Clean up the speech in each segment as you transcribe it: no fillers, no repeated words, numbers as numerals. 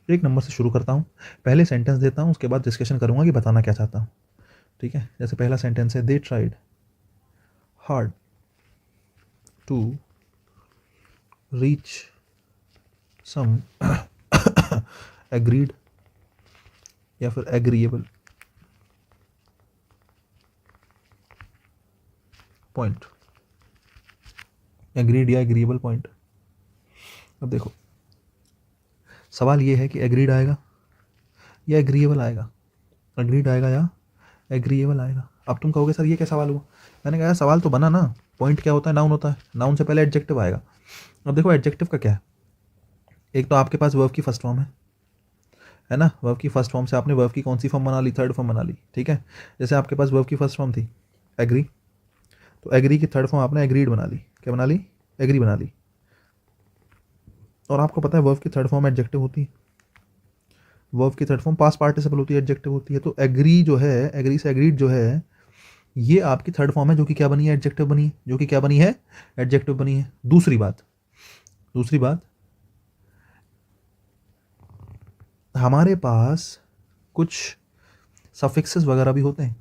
एक नंबर से शुरू करता हूँ, पहले सेंटेंस देता हूँ, उसके बाद डिस्कशन करूँगा कि बताना क्या चाहता हूँ। ठीक है, जैसे पहला सेंटेंस है, they tried hard to reach some agreed या फिर एग्रीएबल पॉइंट, एग्रीड या एग्रीएबल पॉइंट। अब देखो, सवाल ये है कि एग्रीड आएगा या एग्रीएबल आएगा, एग्रीड आएगा या एग्रीएबल आएगा। अब तुम कहोगे सर ये क्या सवाल हुआ, मैंने कहा सवाल तो बना ना, पॉइंट क्या होता है, नाउन होता है, नाउन से पहले एडजेक्टिव आएगा। अब देखो एडजेक्टिव का क्या है, एक तो आपके पास वर्ब की फर्स्ट फॉर्म है ना, वर्ब की फर्स्ट फॉर्म से आपने वर्ब की कौन सी फॉर्म बना ली, थर्ड फॉर्म बना ली। ठीक है, जैसे आपके पास वर्ब की फर्स्ट फॉर्म थी एग्री, तो एग्री की थर्ड फॉर्म आपने एग्रीड बना ली, क्या बना ली, एग्री बना ली। और आपको पता है वर्ब की थर्ड फॉर्म एडजेक्टिव होती है, वर्ब की थर्ड फॉर्म पास्ट पार्टिसिपल होती है, एडजेक्टिव होती है। तो एग्री जो है, एग्री से एग्रीड जो है, ये आपकी थर्ड फॉर्म है जो कि क्या बनी है, एडजेक्टिव बनी है, जो कि क्या बनी है, एडजेक्टिव बनी है। दूसरी बात हमारे पास कुछ सफिक्सेस वगैरह भी होते हैं,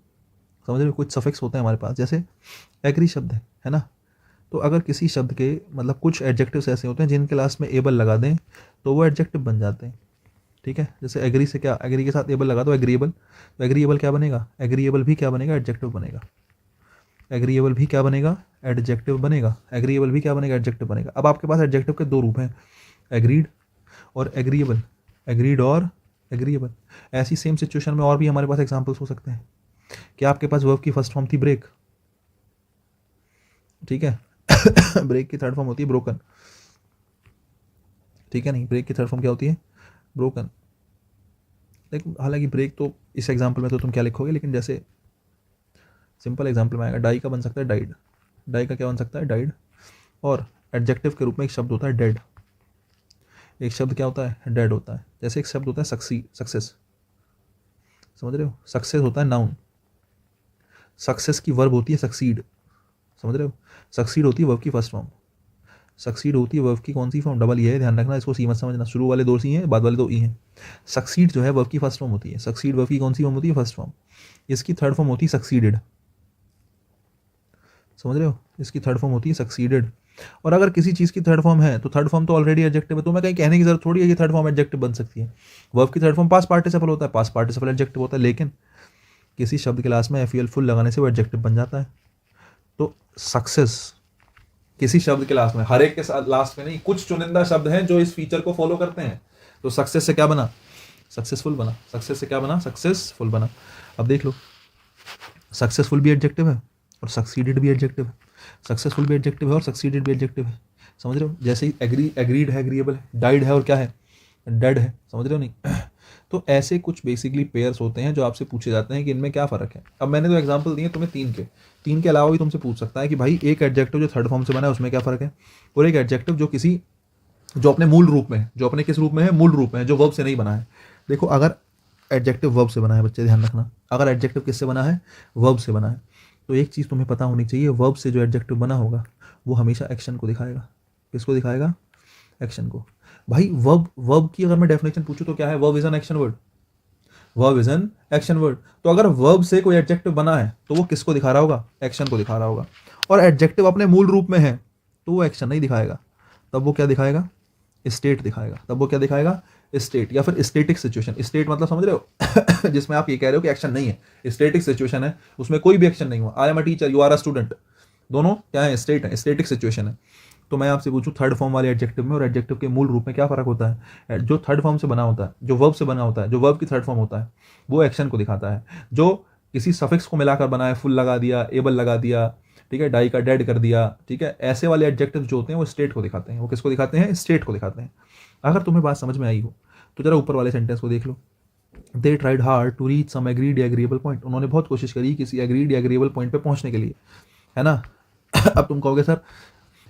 समझ रहे हो, कुछ सफिक्स होते हैं हमारे पास, जैसे एग्री शब्द है ना, तो अगर किसी शब्द के मतलब कुछ एडजेक्टिव्स ऐसे होते हैं जिनके लास्ट में एबल लगा दें तो वो एडजेक्टिव बन जाते हैं। ठीक है, जैसे एग्री से क्या, एग्री के साथ एबल लगा दो एग्रीएबल, तो एग्रीएबल क्या बनेगा, एग्रीएबल भी क्या बनेगा, एडजेक्टिव बनेगा, एग्रीएबल भी क्या बनेगा, एडजेक्टिव बनेगा, एग्रीएबल भी क्या बनेगा, एडजेक्टिव बनेगा। अब आपके पास एडजेक्टिव के दो रूप हैं, एग्रीड और एग्रीएबल, एग्रीड और एग्रीएबल। ऐसी सेम सिचुएशन में और भी हमारे पास एग्जांपल्स हो सकते हैं कि आपके पास वर्ब की फर्स्ट फॉर्म थी ब्रेक, ठीक है ब्रेक की थर्ड फॉर्म होती है ब्रोकन, ठीक है, नहीं ब्रेक की थर्ड फॉर्म क्या होती है, ब्रोकन। लेकिन हालांकि ब्रेक तो इस एग्जांपल में तो तुम क्या लिखोगे, लेकिन जैसे सिंपल एग्जांपल में आएगा, डाई का बन सकता है डाइड, डाई का क्या बन सकता है, डाइड। और एडजेक्टिव के रूप में एक शब्द होता है डेड, एक शब्द क्या होता है, डेड होता है। जैसे एक शब्द होता है सक्सेस, समझ रहे हो, सक्सेस होता है नाउन, सक्सेस की वर्ब होती है सक्सीड, समझ रहे हो, सक्सीड होती है वर्ब की फर्स्ट फॉर्म, सक्सीड होती है वर्ब की कौन सी फॉर्म, डबल ई है, ध्यान रखना, इसको सी मत समझना, शुरू वाले दो सी हैं, बाद वाले दो ई हैं। सक्सीड जो है वर्ब की फर्स्ट फॉर्म होती है, सक्सीड वर्ब की कौन सी फॉर्म होती है, फर्स्ट फॉर्म। इसकी थर्ड फॉर्म होती है सक्सीडेड, समझ रहे हो, इसकी थर्ड फॉर्म होती है सक्सीडेड। और अगर किसी चीज़ की थर्ड फॉर्म है तो थर्ड फॉर्म तो ऑलरेडी एडजेक्टिव है, तो मैं कहीं कहने की जरूरत थोड़ी है कि थर्ड फॉर्म एडजेक्टिव बन सकती है। वर्ब की थर्ड फॉर्म पास्ट पार्टिसिपल होता है, पास्ट पार्टिसिपल एडजेक्टिव होता है, लेकिन किसी शब्द के लास्ट में एफ फुल लगाने से वो एडजेक्टिव बन जाता है। तो सक्सेस किसी शब्द के लास्ट में, हर एक के साथ लास्ट में नहीं, कुछ चुनिंदा शब्द हैं जो इस फीचर को फॉलो करते हैं। तो सक्सेस से क्या बना, सक्सेसफुल बना, सक्सेस से क्या बना, सक्सेसफुल बना। अब देख लो, सक्सेसफुल भी एडजेक्टिव है और सक्सीडेड भी एडजेक्टिव है, सक्सेसफुल भी एडजेक्टिव है और सक्सीडेड भी एडजेक्टिव है, समझ रहे हो। जैसे ही एग्रीड है, एग्रीएबल है, डाइड है और क्या है, डेड है, समझ रहे हो नहीं तो ऐसे कुछ बेसिकली पेयर्स होते हैं जो आपसे पूछे जाते हैं कि इनमें क्या फ़र्क है। अब मैंने तो एग्जांपल दिए तुम्हें तीन के अलावा भी तुमसे पूछ सकता है कि भाई एक एडजेक्टिव जो थर्ड फॉर्म से बना है उसमें क्या फ़र्क है, और एक एडजेक्टिव जो किसी, जो अपने मूल रूप में है, जो अपने किस रूप में है, मूल रूप में है, जो वर्ब से नहीं बना है। देखो अगर एडजेक्टिव वर्ब से बना है, बच्चे ध्यान रखना, अगर एडजेक्टिव किससे बना है, वर्ब से बना है, तो एक चीज़ तुम्हें पता होनी चाहिए, वर्ब से जो एडजेक्टिव बना होगा वो हमेशा एक्शन को दिखाएगा। किसको दिखाएगा, एक्शन को। भाई वर्ब, वर्ब की अगर मैं डेफिनेशन पूछूं तो क्या है, verb is an action word, verb is an action word. तो अगर वर्ब से कोई एडजेक्टिव बना है तो वो किसको दिखा रहा होगा, एक्शन को दिखा रहा होगा। और एडजेक्टिव अपने मूल रूप में है तो वो एक्शन नहीं दिखाएगा, तब वो क्या दिखाएगा, स्टेट दिखाएगा, तब वो क्या दिखाएगा, स्टेट या फिर स्टेटिक सिचुएशन। स्टेट मतलब समझ रहे हो जिसमें आप ये कह रहे हो कि एक्शन नहीं है, स्टेटिक सिचुएशन है, उसमें कोई भी एक्शन नहीं हुआ। I am a teacher, you are a student, दोनों क्या है, स्टेट है, स्टेटिक सिचुएशन है। तो मैं आपसे पूछूं थर्ड फॉर्म वाले एडजेक्टिव में और एडजेक्टिव के मूल रूप में क्या फर्क होता है। जो थर्ड फॉर्म से बना होता है, जो वर्ब से बना होता है, जो वर्ब की थर्ड फॉर्म होता है, वो एक्शन को दिखाता है। जो किसी सफिक्स को मिलाकर बना है, फुल लगा दिया, एबल लगा दिया, ठीक है, डाई का डेड कर दिया, ठीक है, ऐसे वाले एडजेक्टिव जो होते हैं वो स्टेट को दिखाते हैं। वो किसको दिखाते हैं, स्टेट को दिखाते हैं। अगर तुम्हें बात समझ में आई हो तो जरा ऊपर वाले सेंटेंस को देख लो, they tried hard to reach some agreed या एग्रीएबल पॉइंट। उन्होंने बहुत कोशिश करी किसी एग्रीड या एग्रीएबल पॉइंट पे पहुंचने के लिए, है ना अब तुम कहोगे सर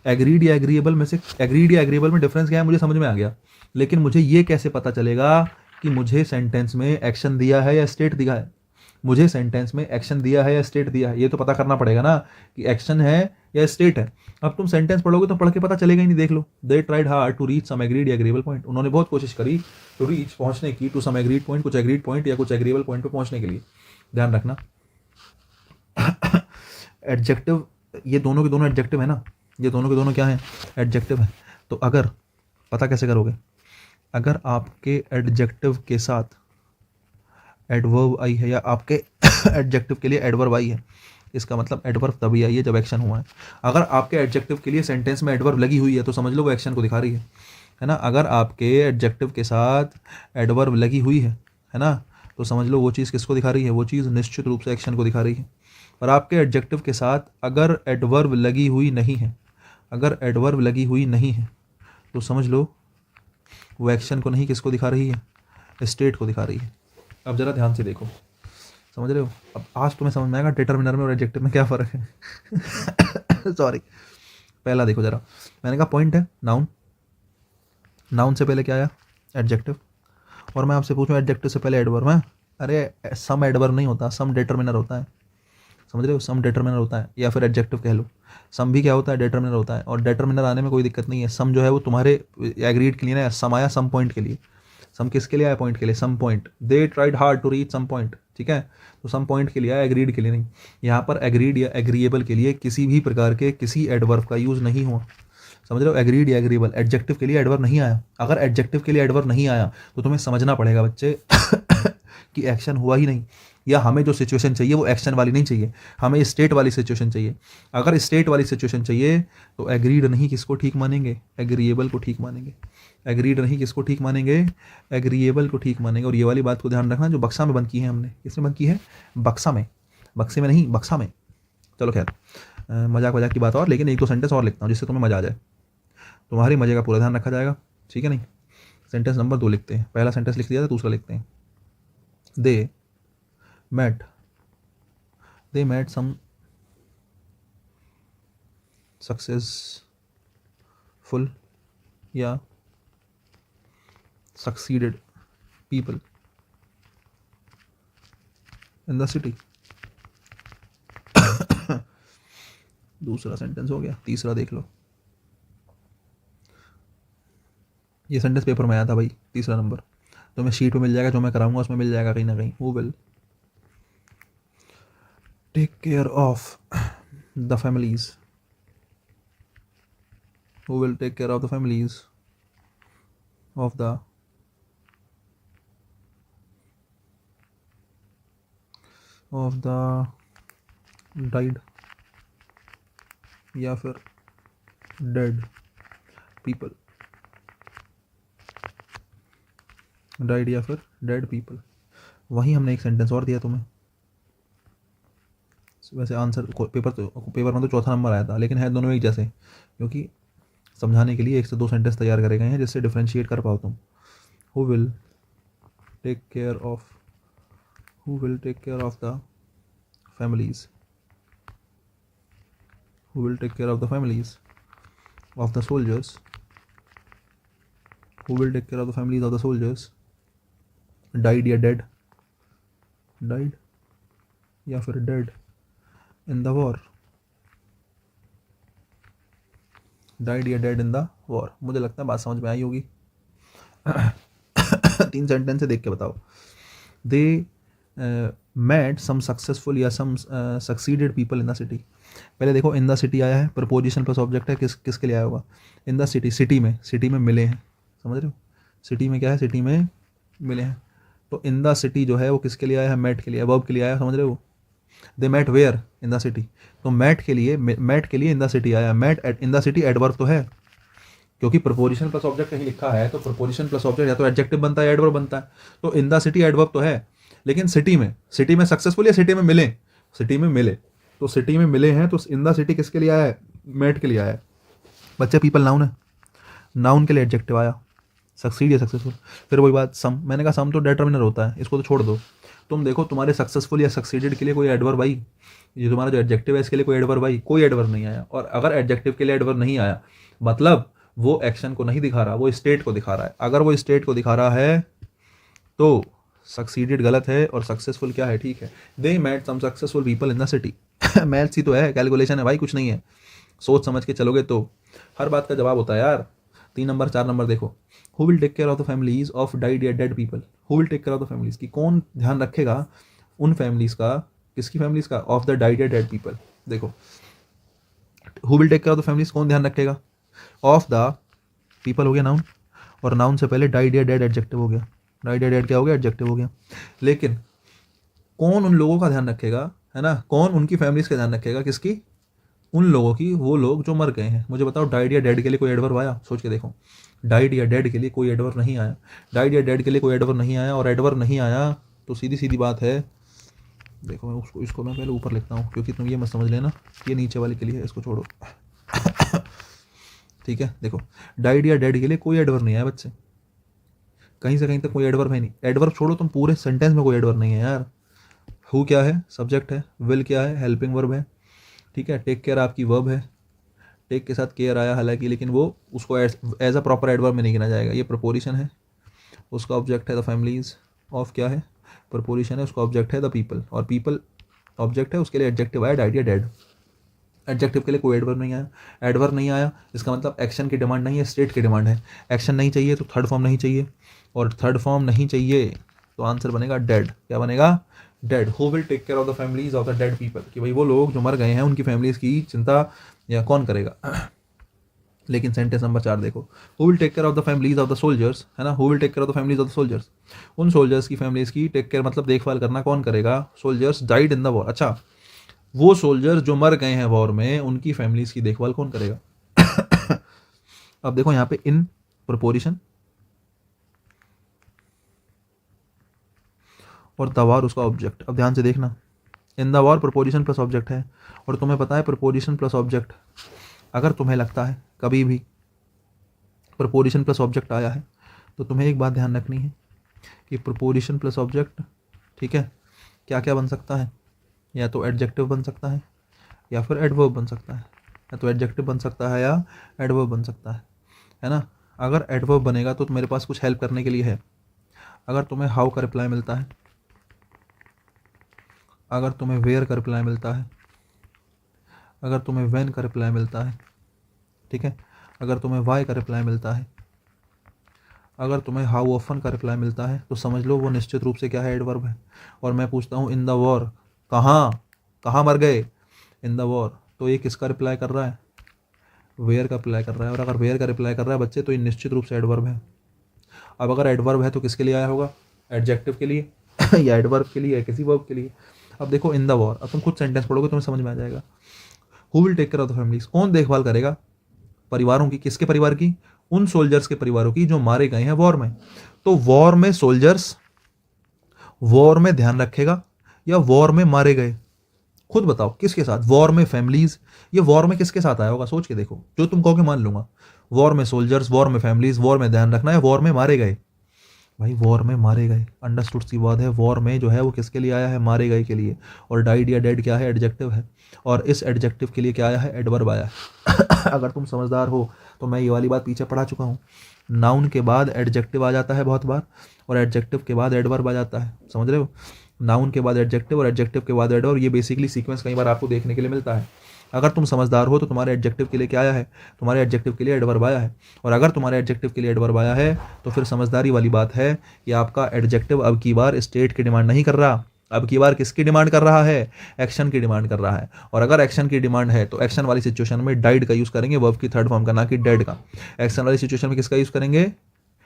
एग्रीड या एग्रीएबल में से, एग्रीड या एग्रीएबल में डिफरेंस क्या है, मुझे समझ में आ गया, लेकिन मुझे ये कैसे पता चलेगा कि मुझे सेंटेंस में एक्शन दिया है या स्टेट दिया है। मुझे सेंटेंस में एक्शन दिया है या स्टेट दिया है ये तो पता करना पड़ेगा ना कि एक्शन है या स्टेट है। अब तुम सेंटेंस पढ़ोगे तो पढ़ के पता चलेगा ही नहीं। देख लो, they tried hard to reach some agreed या एग्रीएबल पॉइंट, उन्होंने बहुत कोशिश करी टू रीच पहुंचने की, टू सम एग्रीड पॉइंट कुछ एग्रीड पॉइंट या कुछ एग्रीएबल पॉइंट पे पहुंचने के लिए। ध्यान रखना एडजेक्टिव, ये दोनों के दोनों एडजेक्टिव है ना, ये दोनों के दोनों क्या है, एडजेक्टिव है। तो अगर पता कैसे करोगे, अगर आपके एडजेक्टिव के साथ एडवर्ब आई है या आपके एडजेक्टिव के लिए एडवर्ब आई है, इसका मतलब एडवर्ब तभी आई है जब एक्शन हुआ है। अगर आपके एडजेक्टिव के लिए सेंटेंस में एडवर्ब लगी हुई है तो समझ लो वो एक्शन को दिखा रही है ना। अगर आपके एडजेक्टिव के साथ एडवर्ब लगी हुई है ना, तो समझ लो वो चीज़ किसको दिखा रही है, वो चीज़ निश्चित रूप से एक्शन को दिखा रही है। और आपके एडजेक्टिव के साथ अगर एडवर्ब लगी हुई नहीं है, अगर एडवर्ब लगी हुई नहीं है तो समझ लो वो एक्शन को नहीं किसको दिखा रही है, स्टेट को दिखा रही है। अब ज़रा ध्यान से देखो, समझ रहे हो। अब आज तुम्हें समझ में आएगा डिटर्मिनर में और एडजेक्टिव में क्या फ़र्क है सॉरी। पहला देखो ज़रा, मैंने कहा पॉइंट है नाउन, नाउन से पहले क्या आया, एडजेक्टिव। और मैं आपसे पूछूं एडजेक्टिव से पहले एडवर्ब है, अरे सम एडवर्ब नहीं होता, सम डिटर्मिनर होता है, समझ रहे हो, सम डिटर्मिनर होता है, या फिर एडजेक्टिव कह लो। सम भी क्या होता है, डिटर्मिनर होता है। और डिटर्मिनर आने में कोई दिक्कत नहीं है, सम जो है वो तुम्हारे एग्रीड के लिए ना, सम आया सम पॉइंट के लिए, सम किसके लिए आया, पॉइंट के लिए, some point, they tried hard to reach some point, ठीक है। तो सम पॉइंट के लिए आया, एग्रीड के लिए नहीं। यहाँ पर एग्रीड या एग्रीएबल के लिए किसी भी प्रकार के किसी एडवर्ब का यूज़ नहीं हुआ, समझ रहे हो। एग्रीड या एग्रीएबल, एडजेक्टिव के लिए एडवर्ब नहीं आया। अगर एडजेक्टिव के लिए एडवर्ब नहीं आया तो तुम्हें समझना पड़ेगा बच्चे कि एक्शन हुआ ही नहीं, या हमें जो सिचुएशन चाहिए वो एक्शन वाली नहीं चाहिए, हमें स्टेट वाली सिचुएशन चाहिए। अगर स्टेट वाली सिचुएशन चाहिए तो एग्रीड नहीं किसको ठीक मानेंगे, एग्रीएबल को ठीक मानेंगे। एग्रीड नहीं किसको ठीक मानेंगे, एग्रीएबल को ठीक मानेंगे। और ये वाली बात को ध्यान रखना जो बक्सा में बंद की है हमने, किसमें बंद की है, बक्सा में, बक्से में नहीं, बक्सा में। चलो खैर मजाक मजाक की बात और, लेकिन एक दो सेंटेंस और लिखता हूँ जिससे तुम्हें मजा आ जाए, तुम्हारी मजे का पूरा ध्यान रखा जाएगा, ठीक है नहीं। सेंटेंस नंबर 2 लिखते हैं, पहला सेंटेंस लिख दिया था, दूसरा लिखते हैं। दे मेट सम सक्सेसफुल या succeeded people in the city. दूसरा सेंटेंस हो गया, तीसरा देख लो। ये सेंटेंस पेपर में आया था भाई, तीसरा नंबर, तो मैं शीट पे मिल जाएगा, जो मैं कराऊंगा उसमें मिल जाएगा कहीं ना कहीं। Who will take care of the families, who will take care of the families of the died या फिर डेड पीपल, डाइड या फिर डेड पीपल। वहीं हमने एक सेंटेंस और दिया तुम्हें, वैसे आंसर पेपर में तो चौथा नंबर आया था, लेकिन है दोनों एक जैसे, क्योंकि समझाने के लिए 1 से 2 सेंटेंस तैयार करे गए हैं जिससे डिफ्रेंशिएट कर पाओ तुम। Who will take care of the families, who will take care of the families of the soldiers, who will take care of the families of the soldiers died या dead, died या फिर dead in the war, died या dead in the war। मुझे लगता है बात समझ में आई होगी। 3 सेंटेंस से देख के बताओ। they met some successful या some succeeded people in the city। पहले देखो इन द सिटी आया है, प्रपोजिशन प्लस ऑब्जेक्ट है, किसके लिए आया होगा, इन द सिटी, सिटी में मिले हैं, समझ रहे हो। सिटी में क्या है, सिटी में मिले हैं। तो इन द सिटी जो है वो किसके लिए आया है, मेट के लिए, वर्ब के लिए आया, समझ रहे हो। They met where, in the city, तो मेट के लिए इन द सिटी आया। Met in the city adverb तो है, क्योंकि प्रपोजिशन प्लस ऑब्जेक्ट कहीं लिखा है तो प्रपोजिशन प्लस ऑब्जेक्ट या तो एडजेक्टिव बनता है, एडवर्ब बनता है। तो इन द सिटी एडवर्ब तो है, लेकिन सिटी में सक्सेसफुल या सिटी में मिले, सिटी में मिले, तो सिटी में मिले हैं, तो इन द सिटी किसके लिए आया है, मेट के लिए आया है। बच्चे पीपल नाउन है, नाउन के लिए एडजेक्टिव आया, सक्सीड या सक्सेसफुल। फिर वही बात, सम, मैंने कहा सम तो डिटर्मिनर होता है, इसको तो छोड़ दो। तुम देखो तुम्हारे सक्सेसफुल या सक्सीडेड के लिए कोई एडवर्ब आई, ये तुम्हारा जो एडजेक्टिव है इसके लिए कोई एडवर्ब आई, कोई एडवर्ब नहीं आया। और अगर एडजेक्टिव के लिए एडवर्ब नहीं आया मतलब वो एक्शन को नहीं दिखा रहा, वो स्टेट को दिखा रहा है। अगर वो स्टेट को दिखा रहा है तो सक्सीडेड गलत है और सक्सेसफुल क्या है, ठीक है। They met some successful people in the city. Maths ही तो है, कैलकुलेशन है भाई, कुछ नहीं है। सोच समझ के चलोगे तो हर बात का जवाब होता है यार। 3 नंबर 4 नंबर देखो, who will take care of the families of died या dead people. Who will take care of the families की कौन ध्यान रखेगा उन फैमिलीज का, किसकी फैमिलीज का, ऑफ द डाइड या डेड पीपल। देखो who will take care of the families कौन ध्यान रखेगा, ऑफ द पीपल हो गया नाउन, और नाउन से पहले डाइड या डेड एडजेक्टिव हो गया। डाइड या डेड क्या हो गया, एडजेक्टिव हो गया। लेकिन कौन उन लोगों का ध्यान रखेगा, है ना, कौन उनकी फैमिलीज का ध्यान रखेगा, किसकी, उन लोगों की, वो लोग जो मर गए हैं। मुझे बताओ डाइड या डेड के लिए कोई एडवर्ब आया, सोच के देखो। डाइड या डेड के लिए कोई एडवर्ब नहीं आया, डाइड या डेड के लिए कोई एडवर्ब नहीं आया, और एडवर्ब नहीं आया तो सीधी सीधी बात है। देखो मैं इसको मैं पहले ऊपर लिखता हूँ, क्योंकि तुम ये मत समझ लेना ये नीचे वाले के लिए है, इसको छोड़ो। ठीक है, देखो डाइड या डेड के लिए कोई एडवर्ब नहीं आया बच्चे, कहीं से कहीं तक कोई एडवर्ब है नहीं। एडवर्ब छोड़ो, तुम पूरे सेंटेंस में कोई एडवर्ब नहीं है यार। हु क्या है, सब्जेक्ट है। विल क्या है, हेल्पिंग वर्ब है। ठीक है, टेक केयर आपकी वर्ब है। टेक के साथ केयर आया हालांकि, लेकिन वो उसको एज अ प्रॉपर एडवर्ब में नहीं गिना जाएगा। ये प्रपोजिशन है, उसका ऑब्जेक्ट है द फैमिलीज। ऑफ क्या है, प्रपोजिशन है, उसका ऑब्जेक्ट है द पीपल, और पीपल ऑब्जेक्ट है, उसके लिए एडजेक्टिव आया डाइड या डेड। एडजेक्टिव के लिए कोई एडवर्ब नहीं आया। एडवर्ब नहीं आया इसका मतलब एक्शन की डिमांड नहीं है, स्टेट की डिमांड है। एक्शन नहीं चाहिए तो थर्ड फॉर्म नहीं चाहिए, और थर्ड फॉर्म नहीं चाहिए तो आंसर बनेगा डेड। क्या बनेगा, dead. Who will take care of the families of the dead people, कि भाई वो लोग जो मर गए हैं उनकी फैमिलीज की चिंता या कौन करेगा। लेकिन सेंटेंस नंबर 4 देखो, who will take care of the families of the soldiers, है ना, who will take care of the families of the soldiers. उन सोल्जर्स की फैमिलीज की टेक केयर मतलब देखभाल करना कौन करेगा, soldiers died in the war. अच्छा, वो सोल्जर्स जो मर गए हैं वॉर में उनकी फैमिलीज की देखभाल कौन करेगा। अब देखो यहाँ पे इन प्रपोजिशन और द वॉर उसका ऑब्जेक्ट। अब ध्यान से देखना, इन the war preposition plus object है, और तुम्हें पता है प्रपोजिशन प्लस ऑब्जेक्ट, अगर तुम्हें लगता है कभी भी प्रपोजिशन प्लस ऑब्जेक्ट आया है तो तुम्हें एक बात ध्यान रखनी है कि प्रपोजिशन प्लस ऑब्जेक्ट, ठीक है, क्या क्या बन सकता है, या तो एडजेक्टिव बन सकता है या फिर एडवर्ब बन सकता है। या तो एडजेक्टिव बन सकता है या एडवर्ब बन सकता है ना। अगर एडवर्ब बनेगा तो मेरे पास कुछ हेल्प करने के लिए है। अगर तुम्हें हाउ का रिप्लाई मिलता है, अगर तुम्हें वेयर का रिप्लाई मिलता है, अगर तुम्हें व्हेन का रिप्लाई मिलता है, ठीक है, अगर तुम्हें वाई का रिप्लाई मिलता है, अगर तुम्हें हाउ ऑफन का रिप्लाई मिलता है, तो समझ लो वो निश्चित रूप से क्या है, एडवर्ब है। और मैं पूछता हूँ इन द वॉर, कहाँ मर गए, इन द वॉर, तो ये किसका रिप्लाई कर रहा है, वेयर का रिप्लाई कर रहा है। और अगर वेयर का रिप्लाई कर रहा है बच्चे तो ये निश्चित रूप से एडवर्ब है। अब अगर एडवर्ब है तो किसके लिए आया होगा, एडजेक्टिव के लिए या एडवर्ब के लिए या किसी वर्ब के लिए। अब देखो इन द वॉर, अब तुम खुद सेंटेंस पढ़ोगे तुम्हें समझ में आ जाएगा। Who will take care of the families, कौन देखभाल करेगा परिवारों की, किसके परिवार की, उन सोल्जर्स के परिवारों की जो मारे गए हैं वॉर में। तो वॉर में सोल्जर्स, वॉर में ध्यान रखेगा या वॉर में मारे गए, खुद बताओ किसके साथ, वॉर में फैमिलीज, ये वॉर में किसके साथ आया होगा, सोच के देखो, जो तुम कहोगे मान लूंगा। वॉर में सोल्जर्स, वॉर में फैमिलीज, वॉर में ध्यान रखना है, वॉर में मारे गए। भाई वॉर में मारे गए, अंडरस्टूड सी बात है। वॉर में जो है वो किसके लिए आया है, मारे गए के लिए। और डाइड या डेड क्या है, एडजेक्टिव है, और इस एडजेक्टिव के लिए क्या आया है, एडवर्ब आया है। अगर तुम समझदार हो तो मैं ये वाली बात पीछे पढ़ा चुका हूँ। नाउन के बाद एडजेक्टिव आ जाता है बहुत बार, और एडजेक्टिव के बाद एडवर्ब आ जाता है, समझ रहे हो। नाउन के बाद एडजेक्टिव और एडजेक्टिव के बाद एडवर्ब, ये बेसिकली सीक्वेंस कई बार आपको देखने के लिए मिलता है। अगर तुम समझदार हो तो तुम्हारे एडजेक्टिव के लिए क्या आया है, तुम्हारे एडजेक्टिव के लिए एडवर्ब आया है। और अगर तुम्हारे एडजेक्टिव के लिए एडवर्ब आया है तो फिर समझदारी वाली बात है कि आपका एडजेक्टिव अब की बार स्टेट की डिमांड नहीं कर रहा, अब की बार किसकी डिमांड कर रहा है, एक्शन की डिमांड कर रहा है। और अगर एक्शन की डिमांड है तो एक्शन वाली सिचुएशन में डाइड का यूज़ करेंगे, वर्ब की थर्ड फॉर्म का, ना कि डेड का। एक्शन वाली सिचुएशन में किसका यूज़ करेंगे,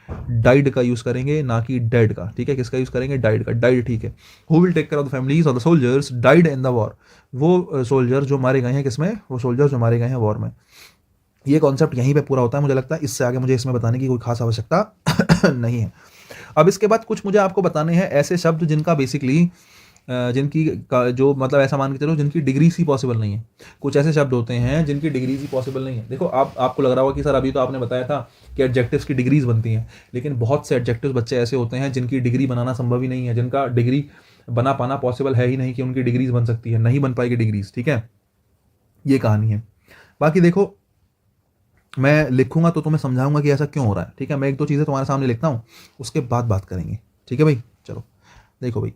डाइड का यूज करेंगे, ना कि डेड का। ठीक है, किसका यूज करेंगे, डाइड का, डाइड। ठीक है, who will take care of the families of the soldiers died in the war, वो सोल्जर जो मारे गए हैं किसमें, वो सोल्जर जो मारे गए हैं वॉर में। ये कॉन्सेप्ट यहीं पे पूरा होता है मुझे लगता है, इससे आगे मुझे इसमें बताने की कोई खास आवश्यकता नहीं है। अब इसके बाद कुछ मुझे आपको बताने हैं ऐसे शब्द जिनका बेसिकली जिनकी जो मतलब ऐसा मान के चलो जिनकी डिग्री सी पॉसिबल नहीं है। कुछ ऐसे शब्द होते हैं जिनकी डिग्री सी पॉसिबल नहीं है। देखो आपको लग रहा होगा कि सर अभी तो आपने बताया था कि एडजेक्टिव्स की डिग्रीज बनती हैं, लेकिन बहुत से एडजेक्टिव्स बच्चे ऐसे होते हैं जिनकी डिग्री बनाना संभव ही नहीं है, जिनका डिग्री बना पाना पॉसिबल है ही नहीं कि उनकी डिग्रीज बन सकती है, नहीं बन पाएगी डिग्रीज। ठीक है, ये कहानी है। बाकी देखो मैं लिखूंगा तो तुम्हें समझाऊंगा कि ऐसा क्यों हो रहा है। ठीक है, मैं एक दो चीज़ें तुम्हारे सामने लिखता हूँ, उसके बाद बात करेंगे। ठीक है भाई, चलो देखो भाई,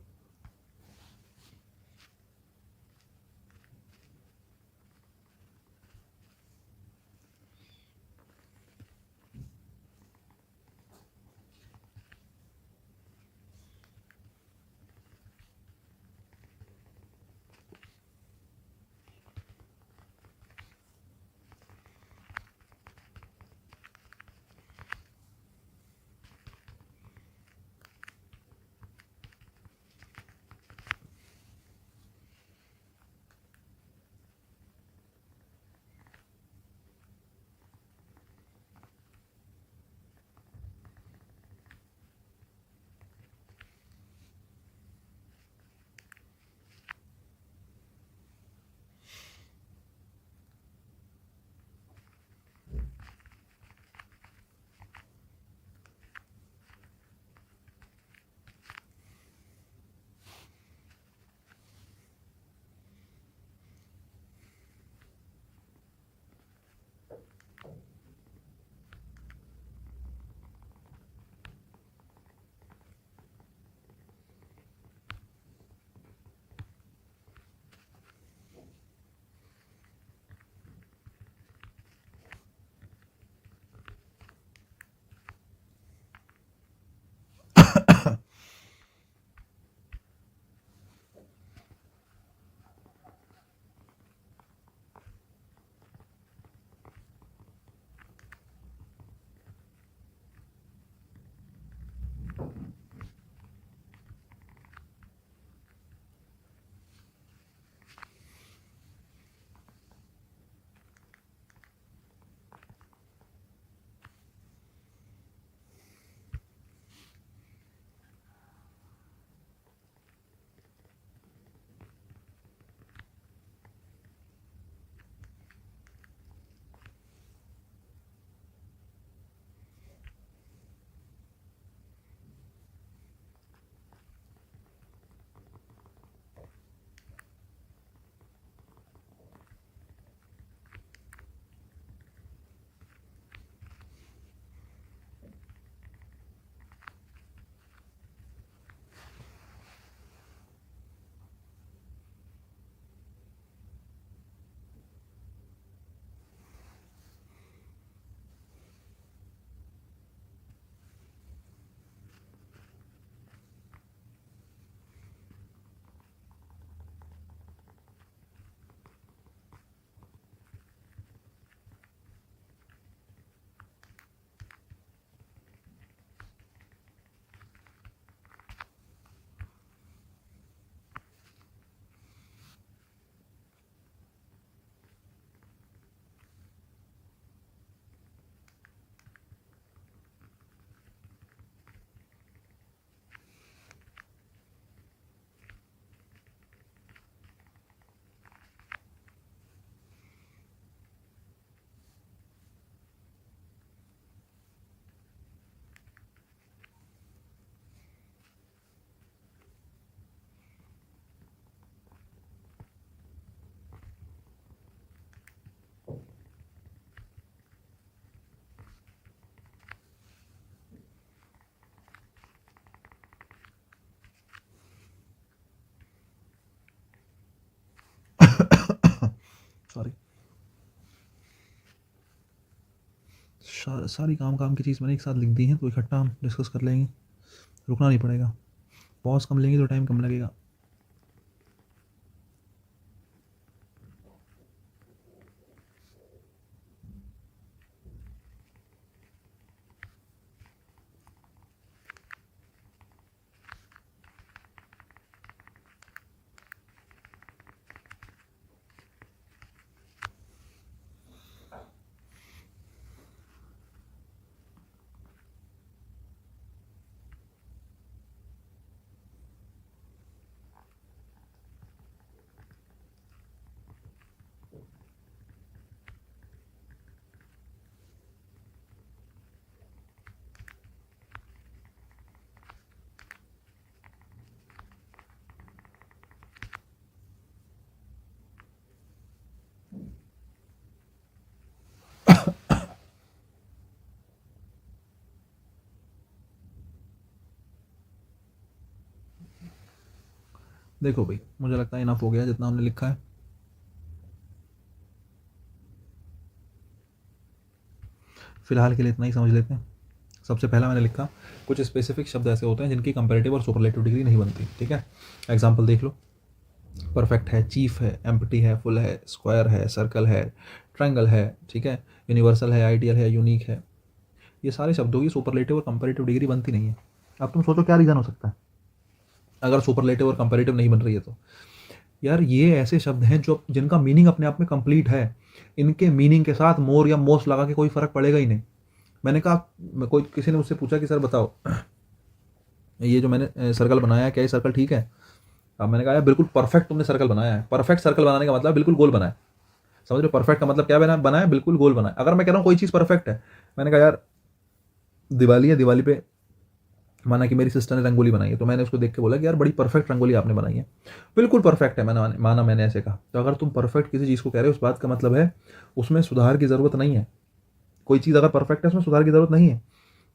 सॉरी, सारी काम काम की चीज़ मैंने एक साथ लिख दी हैं, तो इकट्ठा हम डिस्कस कर लेंगे, रुकना नहीं पड़ेगा। पॉज कम लेंगे तो टाइम कम लगेगा। देखो भाई, मुझे लगता है इनफ हो गया जितना हमने लिखा है। फिलहाल के लिए इतना ही समझ लेते हैं। सबसे पहला मैंने लिखा, कुछ स्पेसिफिक शब्द ऐसे होते हैं जिनकी कंपैरेटिव और सुपरलेटिव डिग्री नहीं बनती। ठीक है, एग्जाम्पल देख लो। परफेक्ट है, चीफ है, एम्प्टी है, फुल है, स्क्वायर है, सर्कल है, ट्रायंगल है। ठीक है, यूनिवर्सल है, आइडियल है, यूनिक है। ये सारे शब्दों की सुपरलेटिव और कंपैरेटिव डिग्री बनती नहीं है। अब तुम सोचो क्या रीज़न हो सकता है अगर सुपरलेटिव और कंपैरेटिव नहीं बन रही है तो। यार ये ऐसे शब्द हैं जो जिनका मीनिंग अपने आप में कंप्लीट है, इनके मीनिंग के साथ मोर या मोस्ट लगा के कोई फ़र्क पड़ेगा ही नहीं। मैंने कहा, कोई किसी ने मुझसे पूछा कि सर बताओ ये जो मैंने सर्कल बनाया है, क्या ये सर्कल ठीक है? अब मैंने कहा यार बिल्कुल परफेक्ट तुमने सर्कल बनाया है। परफेक्ट सर्कल बनाने का मतलब बिल्कुल गोल बनाया। समझ रहे हो? परफेक्ट का मतलब क्या बनाया, बिल्कुल गोल बनाया। अगर मैं कह रहा हूँ कोई चीज़ परफेक्ट है, मैंने कहा यार दिवाली है, दिवाली पे माना कि मेरी सिस्टर ने रंगोली बनाई है, तो मैंने उसको देख के बोला कि यार बड़ी परफेक्ट रंगोली आपने बनाई है, बिल्कुल परफेक्ट है। मैंने ऐसे कहा। तो अगर तुम परफेक्ट किसी चीज़ को कह रहे हो, उस बात का मतलब है उसमें सुधार की ज़रूरत नहीं है। कोई चीज़ अगर परफेक्ट है उसमें सुधार की ज़रूरत नहीं है।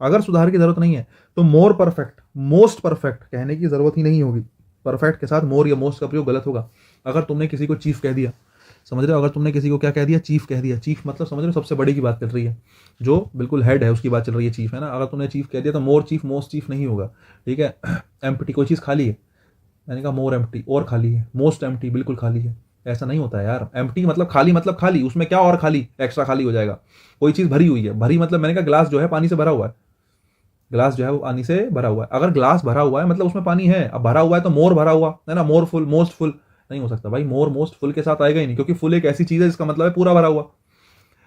अगर सुधार की ज़रूरत नहीं है तो मोर परफेक्ट, मोस्ट परफेक्ट कहने की ज़रूरत ही नहीं होगी। परफेक्ट के साथ मोर या मोस्ट का प्रयोग गलत होगा। अगर तुमने किसी को चीफ कह दिया, समझ रहे हो? अगर तुमने किसी को क्या कह दिया, चीफ कह दिया। चीफ मतलब समझ रहे हो, सबसे बड़ी की बात चल रही है, जो बिल्कुल हेड है उसकी बात चल रही है, चीफ है ना। अगर तुमने चीफ कह दिया तो मोर चीफ मोस्ट चीफ नहीं होगा। ठीक है, एम्प्टी, कोई चीज़ खाली है, मैंने कहा मोर एम्प्टी, और खाली है। मोस्ट एम्प्टी, बिल्कुल खाली है। ऐसा नहीं होता है यार। एम्प्टी मतलब खाली, उसमें क्या और खाली एक्स्ट्रा खाली हो जाएगा। कोई चीज़ भरी हुई है, भरी मतलब मैंने कहा ग्लास जो है पानी से भरा हुआ है, ग्लास जो है वो पानी से भरा हुआ है। अगर ग्लास भरा हुआ है मतलब उसमें पानी है। अब भरा हुआ है तो मोर भरा हुआ है ना, मोर फुल, मोस्ट फुल नहीं हो सकता भाई। मोर मोस्ट फुल के साथ आएगा ही नहीं, क्योंकि फुल एक ऐसी चीज़ है जिसका मतलब है पूरा भरा हुआ,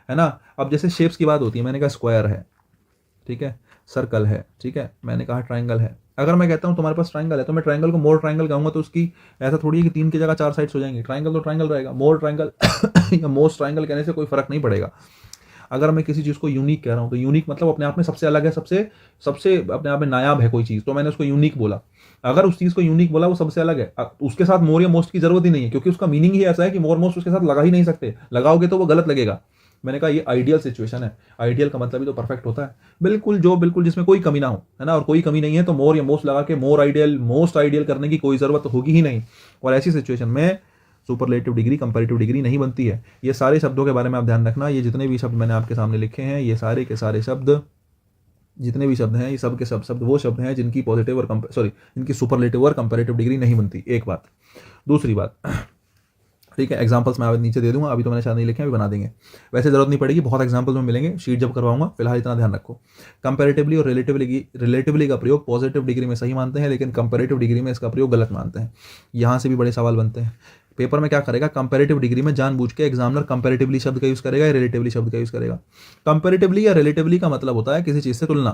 है ना। अब जैसे शेप्स की बात होती है, मैंने कहा स्क्वायर है, ठीक है, सर्कल है, ठीक है, मैंने कहा ट्राइंगल है। अगर मैं कहता हूँ तुम्हारे पास ट्राइंगल है तो मैं ट्राइंगल को मोर ट्राइंगल कहूँगा, तो उसकी ऐसा थोड़ी है कि 3 की जगह 4 साइड्स हो जाएंगी। ट्राइंगल तो ट्राइंगल रहेगा। मोर ट्राइंगल या मोस्ट ट्राइंगल कहने से कोई फर्क नहीं पड़ेगा। अगर मैं किसी चीज़ को यूनिक कह रहा हूँ तो यूनिक मतलब अपने आप में सबसे अलग है, सबसे सबसे अपने आप में नायाब है कोई चीज़, तो मैंने उसको यूनिक बोला। अगर उस चीज़ को यूनिक बोला वो सबसे अलग है, उसके साथ मोर या मोस्ट की जरूरत ही नहीं है, क्योंकि उसका मीनिंग ही ऐसा है कि मोर मोस्ट उसके साथ लगा ही नहीं सकते। लगाओगे तो वो गलत लगेगा। मैंने कहा ये आइडियल सिचुएशन है। आइडियल का मतलब ही तो परफेक्ट होता है, बिल्कुल जिसमें कोई कमी ना हो, है ना। और कोई कमी नहीं है तो मोर या मोस्ट लगा के मोर आइडियल, मोस्ट आइडियल करने की कोई ज़रूरत होगी ही नहीं। और ऐसी सिचुएशन में सुपरलेटिव डिग्री, कंपैरेटिव डिग्री नहीं बनती है। ये सारे शब्दों के बारे में आप ध्यान रखना। ये जितने भी शब्द मैंने आपके सामने लिखे हैं, ये सारे के सारे शब्द, जितने भी शब्द हैं, ये सब के सब शब्द वो शब्द हैं जिनकी पॉजिटिव और इनकी सुपरलेटिव और कंपैरेटिव डिग्री नहीं बनती। एक बात। दूसरी बात, ठीक है, एग्जांपल्स मैं नीचे दे दूंगा, अभी तो मैंने शायद नहीं लिखे, अभी बना देंगे। वैसे जरूरत नहीं पड़ेगी, बहुत एग्जांपल्स में मिलेंगे शीट जब करवाऊंगा। फिलहाल इतना ध्यान रखो, कंपैरेटिवली और रिलेटिवली का प्रयोग पॉजिटिव डिग्री में सही मानते हैं, लेकिन कंपैरेटिव डिग्री में इसका प्रयोग गलत मानते हैं। यहाँ से भी बड़े सवाल बनते हैं। पेपर में क्या करेगा, कंपैरेटिव डिग्री में जानबूझ के एग्जामिनर कंपैरेटिवली शब्द का यूज़ करेगा या रिलेटिवली शब्द का यूज़ करेगा। कंपैरेटिवली या रिलेटिवली का मतलब होता है किसी चीज़ से तुलना।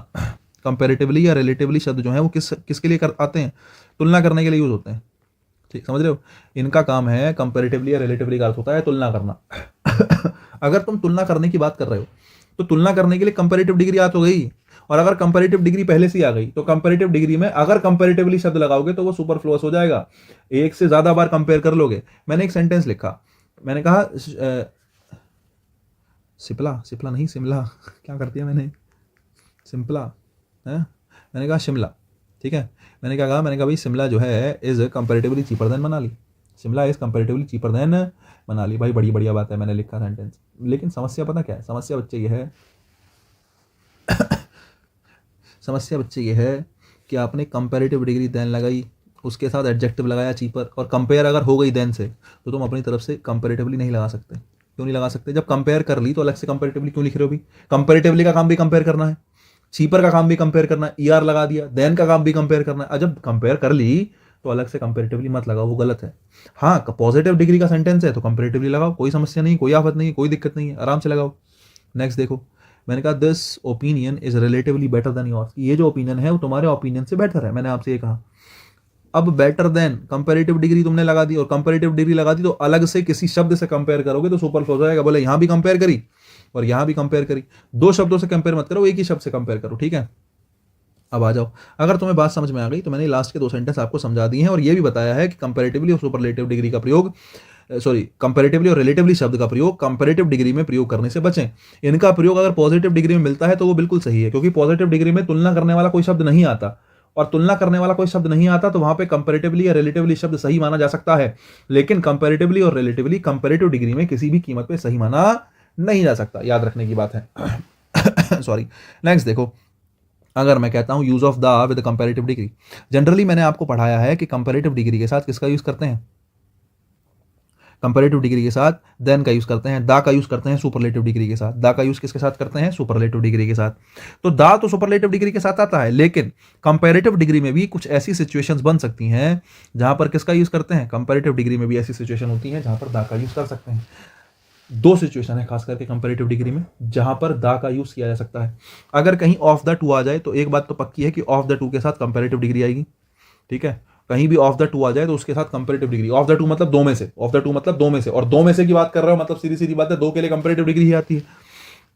कंपैरेटिवली या रिलेटिवली शब्द जो है वो किसके लिए आते हैं, तुलना करने के लिए यूज़ होते हैं। ठीक, समझ रहे हो? इनका काम है, कंपैरेटिवली या रिलेटिवली का अर्थ होता है तुलना करना। अगर तुम तुलना करने की बात कर रहे हो तो तुलना करने के लिए कंपैरेटिव डिग्री आ तो गई, और अगर कंपैरेटिव डिग्री पहले से आ गई तो कंपैरेटिव डिग्री में अगर कंपैरेटिवली शब्द लगाओगे तो वो सुपरफ्लुअस हो जाएगा। एक से ज्यादा बार कंपेयर कर लोगे। मैंने एक सेंटेंस लिखा, मैंने कहा सिपला, सिपला नहीं शिमला, क्या कर दिया मैंने, सिंपला है, मैंने कहा शिमला। ठीक है, मैंने क्या कहा, मैंने कहा भाई शिमला जो है is comparatively cheaper than Manali. Shimla is comparatively cheaper than Manali. भाई बड़ी बढ़िया बात है, मैंने लिखा सेंटेंस। लेकिन समस्या पता क्या है, समस्या बच्चे ये है समस्या बच्चे ये है कि आपने कंपैरेटिव डिग्री देन लगाई, उसके साथ एडजेक्टिव लगाया चीपर, और कंपेयर अगर हो गई देन से तो तुम अपनी तरफ से कंपैरेटिवली नहीं लगा सकते। क्यों नहीं लगा सकते? जब कंपेयर कर ली तो अलग से कंपैरेटिवली क्यों लिख रहे हो भी? कंपैरेटिवली का काम भी कंपेयर करना है, चीपर का काम भी कंपेयर करना है, ईआर लगा दिया, देन का काम भी कंपेयर करना है। जब कंपेयर कर ली तो अलग से कंपैरेटिवली मत लगाओ, वो गलत है। हाँ, पॉजिटिव डिग्री का सेंटेंस है तो कंपैरेटिवली लगाओ, कोई समस्या नहीं, कोई आफत नहीं, कोई दिक्कत नहीं है, आराम से लगाओ। नेक्स्ट देखो, मैंने कहा this opinion is relatively better than yours. ये जो ओपिनियन है वो तुम्हारे ओपिनियन से बेटर है, मैंने आपसे ये कहा। अब बेटर देन कंपैरेटिव डिग्री तुमने लगा दी, और कंपैरेटिव डिग्री लगा दी तो अलग से किसी शब्द से कंपेयर करोगे तो सुपरफ्लुअस हो जाएगा। बोले यहाँ भी कंपेयर करी और यहाँ भी कंपेयर करी, दो शब्दों से कंपेयर मत करो, एक ही शब्द से कंपेयर करो। ठीक है, अब आ जाओ, अगर तुम्हें बात समझ में आ गई तो मैंने लास्ट के 2 सेंटेंस आपको समझा दिए हैं, और ये भी बताया है कि कंपैरेटिवली और सुपरलेटिव डिग्री का प्रयोग, कंपैरेटिवली और रिलेटिवली शब्द का प्रयोग कंपैरेटिव डिग्री में प्रयोग करने से बचें। इनका प्रयोग अगर पॉजिटिव डिग्री में मिलता है तो वो बिल्कुल सही है, क्योंकि पॉजिटिव डिग्री में तुलना करने वाला कोई शब्द नहीं आता, और तुलना करने वाला कोई शब्द नहीं आता तो वहां पे कंपैरेटिवली या रिलेटिवली शब्द सही माना जा सकता है, लेकिन कंपैरेटिवली और रिलेटिवली कंपैरेटिव डिग्री में किसी भी कीमत पे सही माना नहीं जा सकता, याद रखने की बात है। सॉरी। नेक्स्ट देखो, अगर मैं कहता हूं use of the with comparative degree, generally मैंने आपको पढ़ाया है कि कंपैरेटिव डिग्री के साथ किसका यूज करते हैं, कंपैरेटिव डिग्री के साथ देन का यूज करते हैं, दा का यूज करते हैं सुपरलेटिव डिग्री के साथ। दा का यूज किसके साथ करते हैं, सुपरलेटिव डिग्री के साथ। तो दा तो सुपरलेटिव डिग्री के साथ आता है, लेकिन कंपैरेटिव डिग्री में भी कुछ ऐसी सिचुएशंस बन सकती हैं जहां पर किसका यूज करते हैं, कंपैरेटिव डिग्री में भी ऐसी सिचुएशन होती है जहां पर दा का यूज कर सकते हैं। दो सिचुएशन है खास करके कंपैरेटिव डिग्री में जहां पर दा का यूज किया जा सकता है। अगर कहीं ऑफ द टू आ जाए तो एक बात तो पक्की है कि ऑफ द टू के साथ कंपैरेटिव डिग्री आएगी, ठीक है। कहीं भी ऑफ द टू आ जाए तो उसके साथ comparative degree, of the two मतलब दो में से, ऑफ द टू मतलब दो में से, और दो में से की बात कर रहे हो मतलब सीधी सीधी बात है दो के लिए कंपैरेटिव डिग्री ही आती है।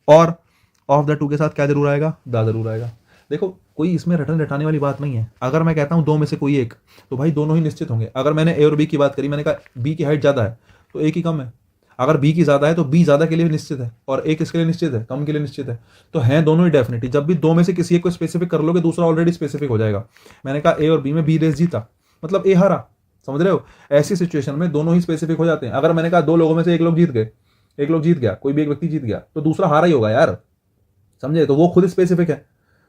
और ऑफ द टू के साथ क्या जरूर आएगा, दा जरूर आएगा। देखो कोई इसमें रटने रटाने वाली बात नहीं है। अगर मैं कहता हूं दो में से कोई एक, तो भाई दोनों ही निश्चित होंगे। अगर मैंने ए और बी की बात करी, मैंने कहा बी की हाइट ज्यादा है तो ए की कम है। अगर बी की ज्यादा है तो बी ज्यादा के लिए निश्चित है, और ए किसके लिए निश्चित है, कम के लिए निश्चित है। तो हैं दोनों ही डेफिनेटली। जब भी दो में से किसी एक को स्पेसिफिक कर लोगे दूसरा ऑलरेडी स्पेसिफिक हो जाएगा। मैंने कहा ए और बी में बी रेस जीता मतलब ए हारा, समझ रहे हो। ऐसी सिचुएशन में दोनों ही स्पेसिफिक हो जाते हैं। अगर मैंने कहा दो लोगों में से एक लोग जीत गए, एक लोग जीत गया, कोई भी एक व्यक्ति जीत गया, तो दूसरा हारा ही होगा यार, समझे। तो वो खुद स्पेसिफिक है।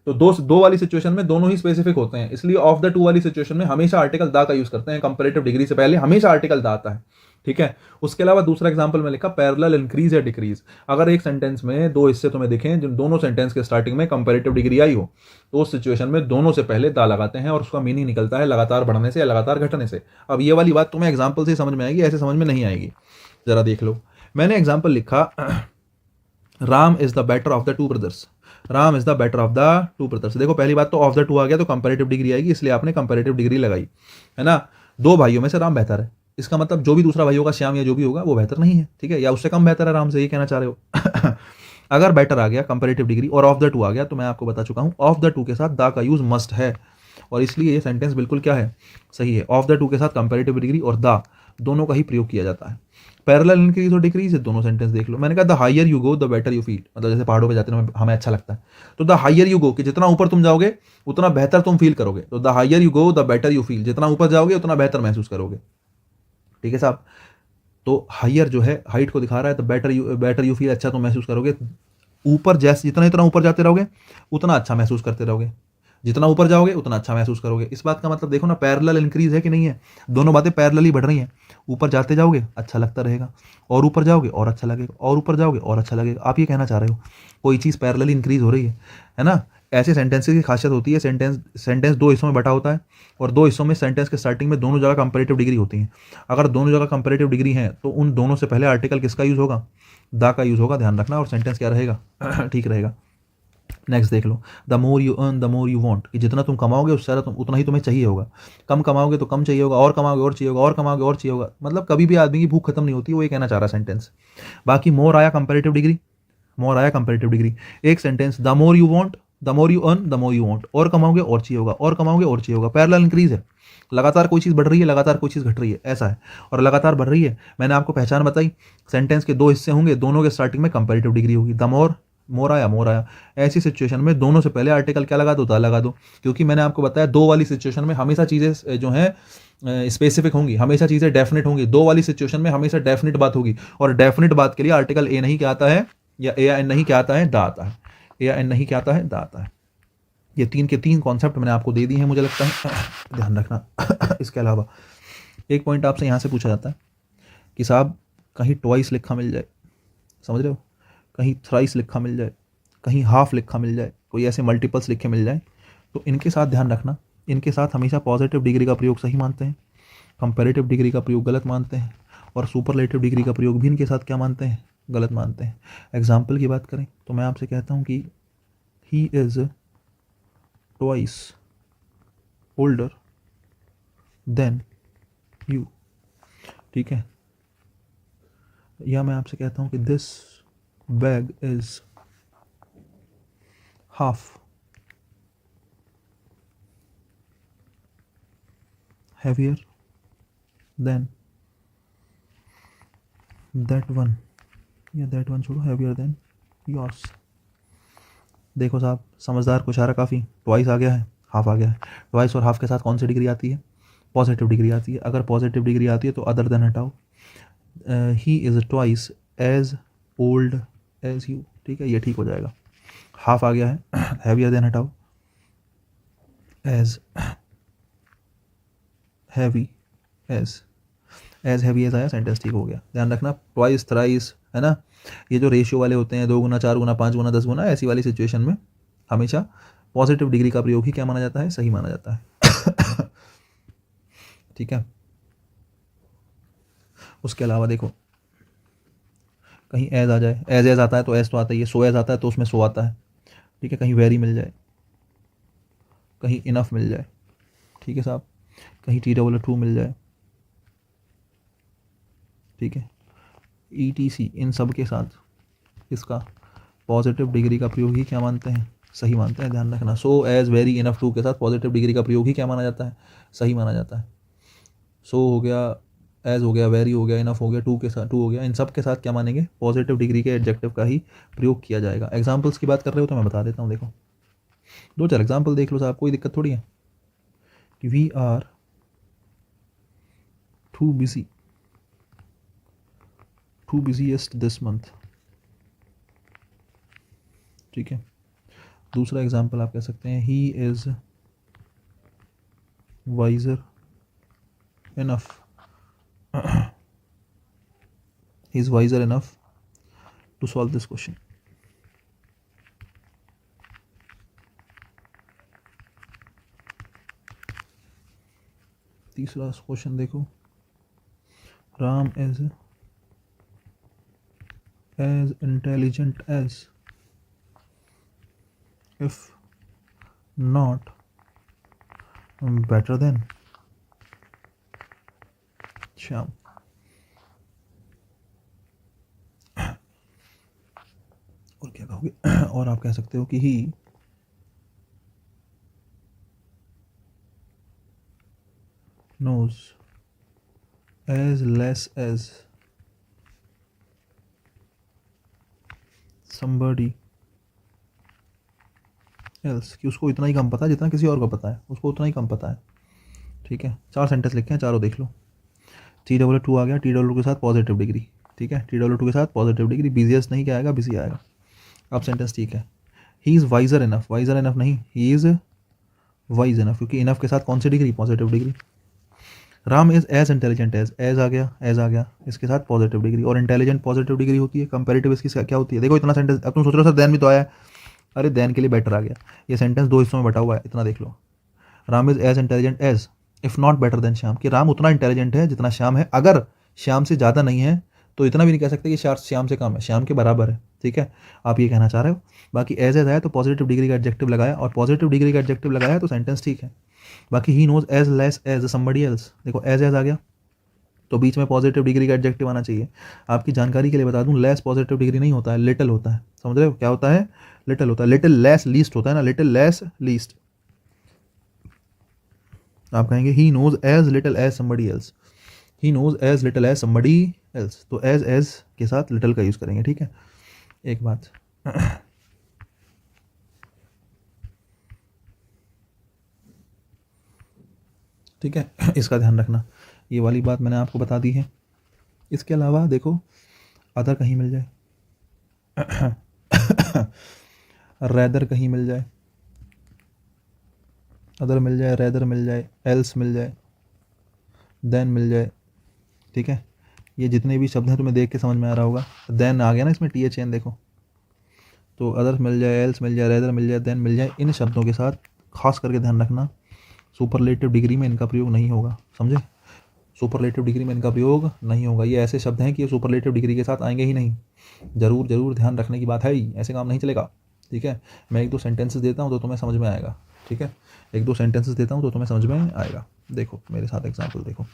तो दो वाली सिचुएशन में दोनों ही स्पेसिफिक होते हैं, इसलिए ऑफ द टू वाली सिचुएशन में हमेशा आर्टिकल दा का यूज करते हैं। कंपैरेटिव डिग्री से पहले हमेशा आर्टिकल दा आता है, ठीक है। उसके अलावा दूसरा एग्जांपल में लिखा पैरेलल इंक्रीज या डिक्रीज। अगर एक सेंटेंस में दो हिस्से तुम्हें दिखें जिन दोनों सेंटेंस के स्टार्टिंग में कंपैरेटिव डिग्री आई हो, तो उस सिचुएशन में दोनों से पहले दा लगाते हैं और उसका मीनिंग निकलता है लगातार बढ़ने से या लगातार घटने से। अब ये वाली बात तुम्हें एग्जाम्पल से समझ में आएगी, ऐसे समझ में नहीं आएगी। जरा देख लो, मैंने एग्जाम्पल लिखा Ram is the better of the two brothers. Ram is the better of the two brothers. देखो पहली बात तो ऑफ द टू आ गया तो कंपैरेटिव डिग्री आएगी, इसलिए आपने कंपैरेटिव डिग्री लगाई, है ना। दो भाइयों में से राम बेहतर है, इसका मतलब जो भी दूसरा भाई होगा, श्याम या जो भी होगा, वो बेहतर नहीं है, ठीक है, या उससे कम बेहतर है राम से, ये कहना चाह रहे हो। अगर बेटर आ गया कंपैरेटिव डिग्री और ऑफ द टू आ गया, तो मैं आपको बता चुका हूं ऑफ द टू के साथ दा का यूज मस्ट है, और इसलिए ये सेंटेंस बिल्कुल क्या है, सही है। ऑफ द टू के साथ कंपैरेटिव डिग्री और दा दोनों का ही प्रयोग किया जाता है। पैरेलल इंक्रीज और डिक्रीज, दोनों सेंटेंस देख लो। मैंने कहा the higher you go the better you feel, मतलब जैसे पहाड़ों पे जाते हैं हमें अच्छा लगता है, तो द हायर यू गो कि जितना ऊपर तुम जाओगे उतना बेहतर तुम फील करोगे। तो the higher you go the better you feel, जितना ऊपर जाओगे उतना बेहतर महसूस करोगे, ठीक है साहब। तो हायर जो है हाइट को दिखा रहा है, तो बेटर यू फील, अच्छा तुम महसूस करोगे। ऊपर जैसे जितना जितना ऊपर जाते रहोगे उतना अच्छा महसूस करते रहोगे, जितना ऊपर जाओगे उतना अच्छा महसूस करोगे। इस बात का मतलब देखो ना, पैरेलल इंक्रीज है कि नहीं है, दोनों बातें पैरेलल ही बढ़ रही हैं। ऊपर जाते जाओगे अच्छा लगता रहेगा, और ऊपर जाओगे और अच्छा लगेगा, और ऊपर जाओगे और अच्छा लगेगा। आप ये कहना चाह रहे हो कोई चीज़ पैरेलल इंक्रीज हो रही है ना। ऐसे सेंटेंसेस की खासियत होती है, सेंटेंस दो हिस्सों में बटा होता है, और दो हिस्सों में सेंटेंस के स्टार्टिंग में दोनों जगह कंपैरेटिव डिग्री होती है। अगर दोनों जगह कंपैरेटिव डिग्री है तो उन दोनों से पहले आर्टिकल किसका यूज होगा, दा का यूज होगा, ध्यान रखना, और सेंटेंस क्या रहेगा, ठीक रहेगा। नेक्स्ट देख लो, the more you earn the more you want, कि जितना तुम कमाओगे उससे ज़्यादा उतना ही तुम्हें चाहिए होगा। कम कमाओगे तो कम चाहिए होगा, और कमाओगे और चाहिए होगा, और कमाओगे और चाहिए होगा। मतलब कभी भी आदमी की भूख खत्म नहीं होती, वो ये कहना चाह रहा है सेंटेंस। बाकी मोर आया कंपैरेटिव डिग्री, मोर आया कंपैरेटिव डिग्री। एक sentence the more you want the more you earn the more you want, और कमाओगे और चाहिए होगा, और कमाओगे और चाहिए होगा। पैरेलल इंक्रीज है, लगातार कोई चीज़ बढ़ रही है, लगातार कोई चीज़ घट रही है, ऐसा है। और लगातार बढ़ रही है, मैंने आपको पहचान बताई, सेंटेंस के दो हिस्से होंगे, दोनों के स्टार्टिंग में कंपैरेटिव डिग्री होगी। द मोर, मोर आया मोर आया। ऐसी सिचुएशन में दोनों से पहले आर्टिकल क्या लगा दो, दा लगा दो, क्योंकि मैंने आपको बताया दो वाली सिचुएशन में हमेशा चीज़ें जो हैं स्पेसिफिक होंगी, हमेशा चीज़ें डेफिनेट होंगी। दो वाली सिचुएशन में हमेशा डेफिनेट बात होगी, और डेफिनेट बात के लिए आर्टिकल ए नहीं क्या आता है, या ए या एन नहीं क्या आता है, दा आता है। ए या एन नहीं क्या आता है, दा आता है। ये तीन के तीन कॉन्सेप्ट मैंने आपको दे दिए हैं, मुझे लगता है, ध्यान रखना। इसके अलावा एक पॉइंट आपसे यहाँ से पूछा जाता है कि साहब कहीं ट्वाइस लिखा मिल जाए, समझ रहे हो, कहीं थ्राइस लिखा मिल जाए, कहीं हाफ लिखा मिल जाए, कोई ऐसे मल्टीपल्स लिखे मिल जाए, तो इनके साथ ध्यान रखना, इनके साथ हमेशा पॉजिटिव डिग्री का प्रयोग सही मानते हैं, कंपैरेटिव डिग्री का प्रयोग गलत मानते हैं, और सुपरलेटिव डिग्री का प्रयोग भी इनके साथ क्या मानते हैं, गलत मानते हैं। एग्जाम्पल की बात करें तो मैं आपसे कहता हूँ कि ही is twice older than you, ठीक है। या मैं आपसे कहता हूँ कि this bag is half heavier than that one, या that one छोड़ो, heavier than yours। देखो साहब समझदार को इशारा काफ़ी, ट्वाइस आ गया है, हाफ आ गया है। ट्वाइस और हाफ के साथ कौन सी डिग्री आती है? पॉजिटिव डिग्री आती है। अगर पॉजिटिव डिग्री आती है तो अदर देन हटाओ, he is twice as old as you, ठीक है, ये ठीक हो जाएगा। हाफ आ गया है, हैवियर देन हटाओ, as heavy as heavy as आया, सेंटेंस ठीक हो गया। ध्यान रखना ट्वाइस थ्राइस है ना, ये जो रेशियो वाले होते हैं 2 गुना 4 गुना 5 गुना 10 गुना, ऐसी वाली सिचुएशन में हमेशा पॉजिटिव डिग्री का प्रयोग ही क्या माना जाता है? सही माना जाता है। ठीक है। उसके अलावा देखो कहीं एज आ जाए, एज आता है तो एज तो आता ही है, सो एज आता है तो उसमें सो आता है, ठीक है। कहीं वेरी मिल जाए, कहीं इनफ मिल जाए, ठीक है साहब, कहीं T2 मिल जाए, ठीक है, ETC, इन सब के साथ इसका पॉजिटिव डिग्री का प्रयोग ही क्या मानते हैं? सही मानते हैं। ध्यान रखना, so as very enough too के साथ पॉजिटिव डिग्री का प्रयोग ही क्या माना जाता है? सही माना जाता है। सो हो गया, एज हो गया, वेरी हो गया, इनफ हो गया, टू के साथ टू हो गया, इन सब के साथ क्या मानेंगे? पॉजिटिव डिग्री के एडजेक्टिव का ही प्रयोग किया जाएगा। एग्जाम्पल्स की बात कर रहे हो तो मैं बता देता हूँ, देखो 2-4 एग्जाम्पल देख लो साहब, कोई दिक्कत थोड़ी है कि we are too busiest this month, ठीक है। दूसरा एग्जाम्पल आप कह सकते हैं he is wiser enough, he is wiser enough to solve this question. तीसरा क्वेश्चन देखो, Ram is as intelligent as, if not better than Shyam. और क्या कहोगे? और आप कह सकते हो कि ही knows as less as somebody else, कि उसको इतना ही कम पता है जितना किसी और को पता है, उसको उतना ही कम पता है, ठीक है। 4 सेंटेंस लिखे हैं, चारों देख लो। T2 आ गया, T2 के साथ पॉजिटिव डिग्री, ठीक है, T2 के साथ पॉजिटिव डिग्री, बिजिएस्ट नहीं क्या आएगा? बिजी आएगा। अब सेंटेंस ठीक है। ही इज़ वाइजर इनफ नहीं, ही इज़ वाइज इनफ, क्योंकि इनफ के साथ कौन सी degree? Positive degree. Ram is as intelligent as आ गया, इसके साथ पॉजिटिव डिग्री, और इंटेलिजेंट पॉजिटिव डिग्री होती है, कंपेरेटिव इसकी क्या होती है? देखो इतना सेंटेंस, अब तुम सोच रहे हो सर देन भी तो आया है, अरे देन के लिए बेटर आ गया। ये सेंटेंस 2 हिस्सों में बटा हुआ है, इतना देख लो। Ram is as intelligent as if not better than Shyam, कि राम उतना इंटेलिजेंट है जितना श्याम है, अगर श्याम से ज़्यादा नहीं है तो इतना भी नहीं कह सकते कि श्याम से कम है, श्याम के बराबर है, ठीक है। आप ये कहना चाह रहे हो। बाकी एज आया तो पॉजिटिव डिग्री का एडजेक्टिव लगाया, और पॉजिटिव डिग्री का एडजेक्टिव लगाया तो सेंटेंस ठीक है। बाकी he knows as less as somebody else, देखो एज आ गया तो बीच में पॉजिटिव डिग्री का एडजेक्टिव आना चाहिए। आपकी जानकारी के लिए बता दूं, लेस पॉजिटिव डिग्री नहीं होता है, लिटिल होता है, समझ रहे हो? क्या होता है? लिटिल होता है। लिटिल लेस लीस्ट होता है ना, लिटिल लेस लीस्ट। आप कहेंगे he knows as little as somebody else, he knows as little as somebody else, तो एज के साथ लिटिल का यूज़ करेंगे, ठीक है। एक बात ठीक है, इसका ध्यान रखना, ये वाली बात मैंने आपको बता दी है। इसके अलावा देखो अदर कहीं मिल जाए, रैदर कहीं मिल जाए, अदर मिल जाए, रैदर मिल जाए, एल्स मिल जाए, देन मिल जाए, ठीक है। ये जितने भी शब्द हैं तुम्हें देख के समझ में आ रहा होगा। देन आ गया ना इसमें THN, देखो तो अदर मिल जाए, एल्स मिल जाए, रैदर मिल जाए, देन मिल जाए, इन शब्दों के साथ खास करके ध्यान रखना सुपरलेटिव डिग्री में इनका प्रयोग नहीं होगा, समझे? सुपरलेटिव डिग्री में इनका प्रयोग नहीं होगा। ये ऐसे शब्द हैं कि ये सुपरलेटिव डिग्री के साथ आएंगे ही नहीं। जरूर ध्यान रखने की बात है ही, ऐसे काम नहीं चलेगा, ठीक है। मैं 1-2 सेंटेंसेस देता हूँ तो तुम्हें समझ में आएगा, ठीक है। 1-2 सेंटेंसेस देता हूँ तो तुम्हें समझ में आएगा। देखो मेरे साथ एग्जाम्पल देखो,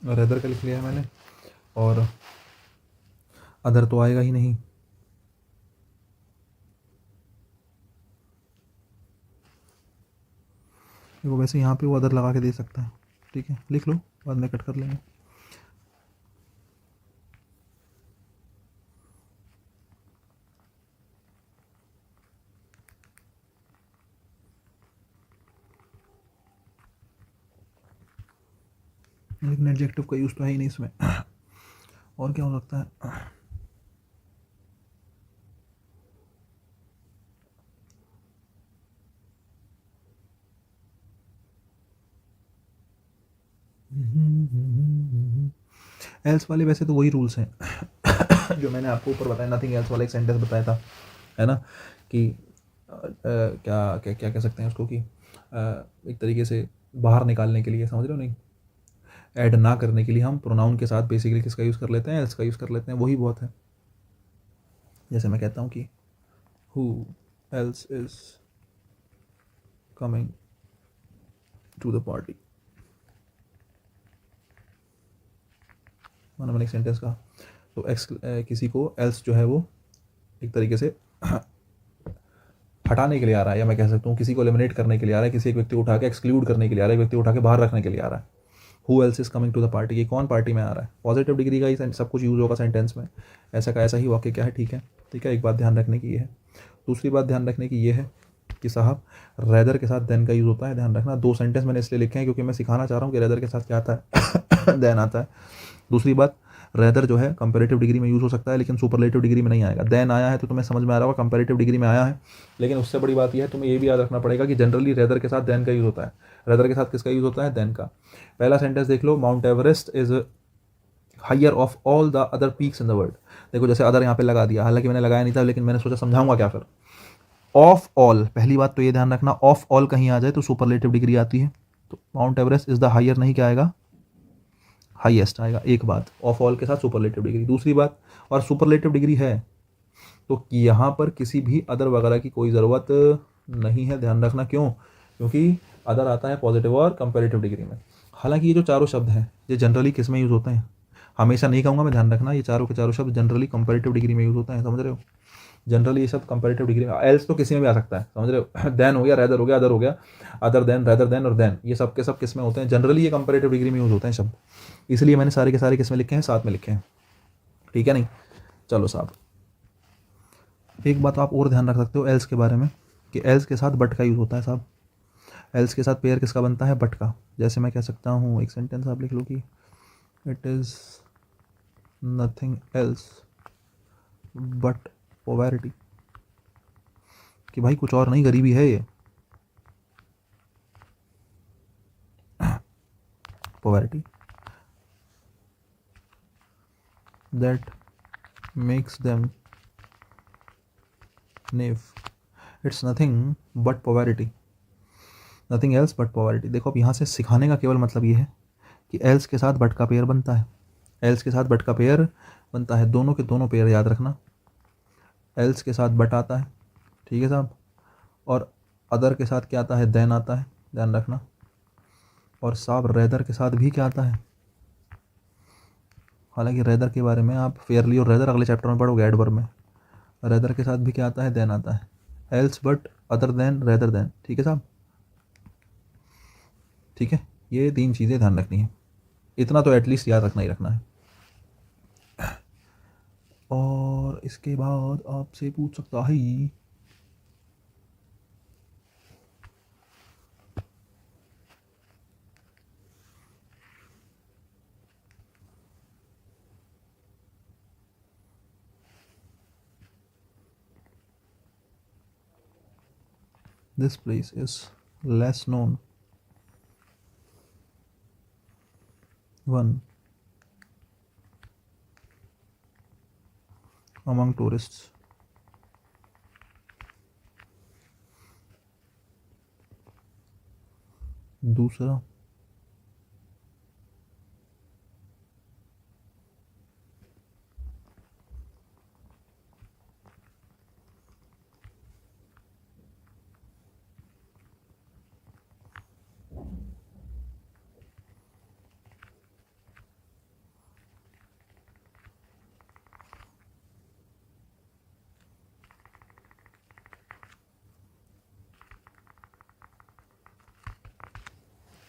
रेदर का लिख लिया है मैंने, और अदर तो आएगा ही नहीं। देखो वैसे यहाँ पे वो अदर लगा के दे सकता है, ठीक है, लिख लो, बाद में कट कर लेंगे। लेकिन एडजेक्टिव का यूज़ तो है ही नहीं इसमें। और क्या हो सकता है? एल्स वाले वैसे तो वही रूल्स हैं जो मैंने आपको ऊपर बताया, नथिंग एल्स वाला एक सेंटेंस बताया था, है ना, कि क्या क्या क्या कह सकते हैं उसको, कि एक तरीके से बाहर निकालने के लिए, समझ रहे हो नहीं, ऐड ना करने के लिए हम प्रोनाउन के साथ बेसिकली किसका यूज़ कर लेते हैं, एल्स का यूज़ कर लेते हैं, वही बहुत है। जैसे मैं कहता हूँ कि who else is coming to the party, मैंने एक सेंटेंस कहा, तो किसी को एल्स जो है वो एक तरीके से हटाने के लिए आ रहा है, या मैं कह सकता हूँ किसी को एलिमिनेट करने के लिए आ रहा है, किसी एक व्यक्ति को उठा के एक्सक्लूड करने के लिए आ रहा है, एक व्यक्ति को उठा के बाहर रखने के लिए आ रहा है। Who else is coming to the party, ये कौन पार्टी में आ रहा है, पॉजिटिव डिग्री का ही सब कुछ यूज़ होगा सेंटेंस में, ऐसा का ऐसा ही वाक्य क्या है, ठीक है, ठीक है, एक बात ध्यान रखने की ये है। दूसरी बात ध्यान रखने की ये है कि साहब रेदर के साथ देन का यूज़ होता है, ध्यान रखना। दो सेंटेंस मैंने इसलिए लिखे हैं क्योंकि मैं सिखाना चाह रहा हूँ कि रेदर के साथ क्या आता है, देन आता है। दूसरी बात, रेदर जो है कंपैरेटिव डिग्री में यूज़ हो सकता है लेकिन सुपरलेटिव डिग्री में नहीं आएगा। देन आया है तो तुम्हें समझ में आ रहा होगा कंपैरेटिव डिग्री में आया है, लेकिन उससे बड़ी बात यह है, तुम्हें ये भी याद रखना पड़ेगा कि जनरली रेदर के साथ देन का यूज़ होता है। रेदर के साथ किसका यूज़ होता है, देन का। पहला सेंटेंस देख लो, Mount Everest is higher of all the other peaks in the world. देखो जैसे अदर यहाँ पे लगा दिया, हालांकि मैंने लगाया नहीं था, लेकिन मैंने सोचा समझाऊंगा क्या फिर। ऑफ ऑल, पहली बात तो ये ध्यान रखना, ऑफ ऑल कहीं आ जाए तो सुपरलेटिव डिग्री आती है, तो Mount Everest is the higher नहीं, क्या आएगा, हाईएस्ट आएगा। एक बात, ऑफ ऑल के साथ सुपरलेटिव डिग्री। दूसरी बात, और सुपरलेटिव डिग्री है तो यहाँ पर किसी भी अदर वगैरह की कोई ज़रूरत नहीं है, ध्यान रखना। क्यों? क्योंकि अदर आता है पॉजिटिव और कंपैरेटिव डिग्री में। हालांकि ये जो चारों शब्द हैं ये जनरली किस में यूज़ होते हैं, हमेशा नहीं कहूँगा मैं, ध्यान रखना, ये चारों के चारों शब्द जनरली कंपैरेटिव डिग्री में यूज़ होता है, समझ रहे हो। जनरली ये शब्द कंपैरेटिव डिग्री में, एल्स तो किसी में भी आ सकता है, समझ रहे हो। देन हो गया, रेदर हो गया, अदर हो गया, अदर देन, रेदर देन और देन, ये सब के सब किस में होते हैं, जनरली ये कंपैरेटिव डिग्री में यूज़ होते हैं शब्द, इसलिए मैंने सारे के सारे किस में लिखे हैं, साथ में लिखे हैं, ठीक है नहीं। चलो साहब, एक बात आप और ध्यान रख सकते हो एल्स के बारे में, कि एल्स के साथ बट का यूज़ होता है साहब। एल्स के साथ पेयर किसका बनता है, बट का। जैसे मैं कह सकता हूँ, एक सेंटेंस आप लिख लो कि it is nothing else but poverty, कि भाई कुछ और नहीं, गरीबी है ये, poverty, that makes them naive, it's nothing but poverty, nothing else but poverty. देखो अब यहाँ से सिखाने का केवल मतलब ये है कि एल्स के साथ बट का पेयर बनता है, एल्स के साथ बट का पेयर बनता है, दोनों के दोनों पेयर याद रखना। एल्स के साथ बट आता है, ठीक है साहब, और अदर के साथ क्या आता है, देन आता है, ध्यान रखना। और साहब रेदर के साथ भी क्या आता है, हालांकि रेदर के बारे में आप फेयरली और रेदर अगले चैप्टर में पढ़ोगे एडवर्ब में। रेदर के साथ भी क्या आता है, देन आता है, else but other than rather than, ठीक है साहब, ठीक है। ये तीन चीज़ें ध्यान रखनी है, इतना तो एटलीस्ट याद रखना ही रखना है। और इसके बाद आपसे पूछ सकता है, this place is less known one among tourists, दूसरा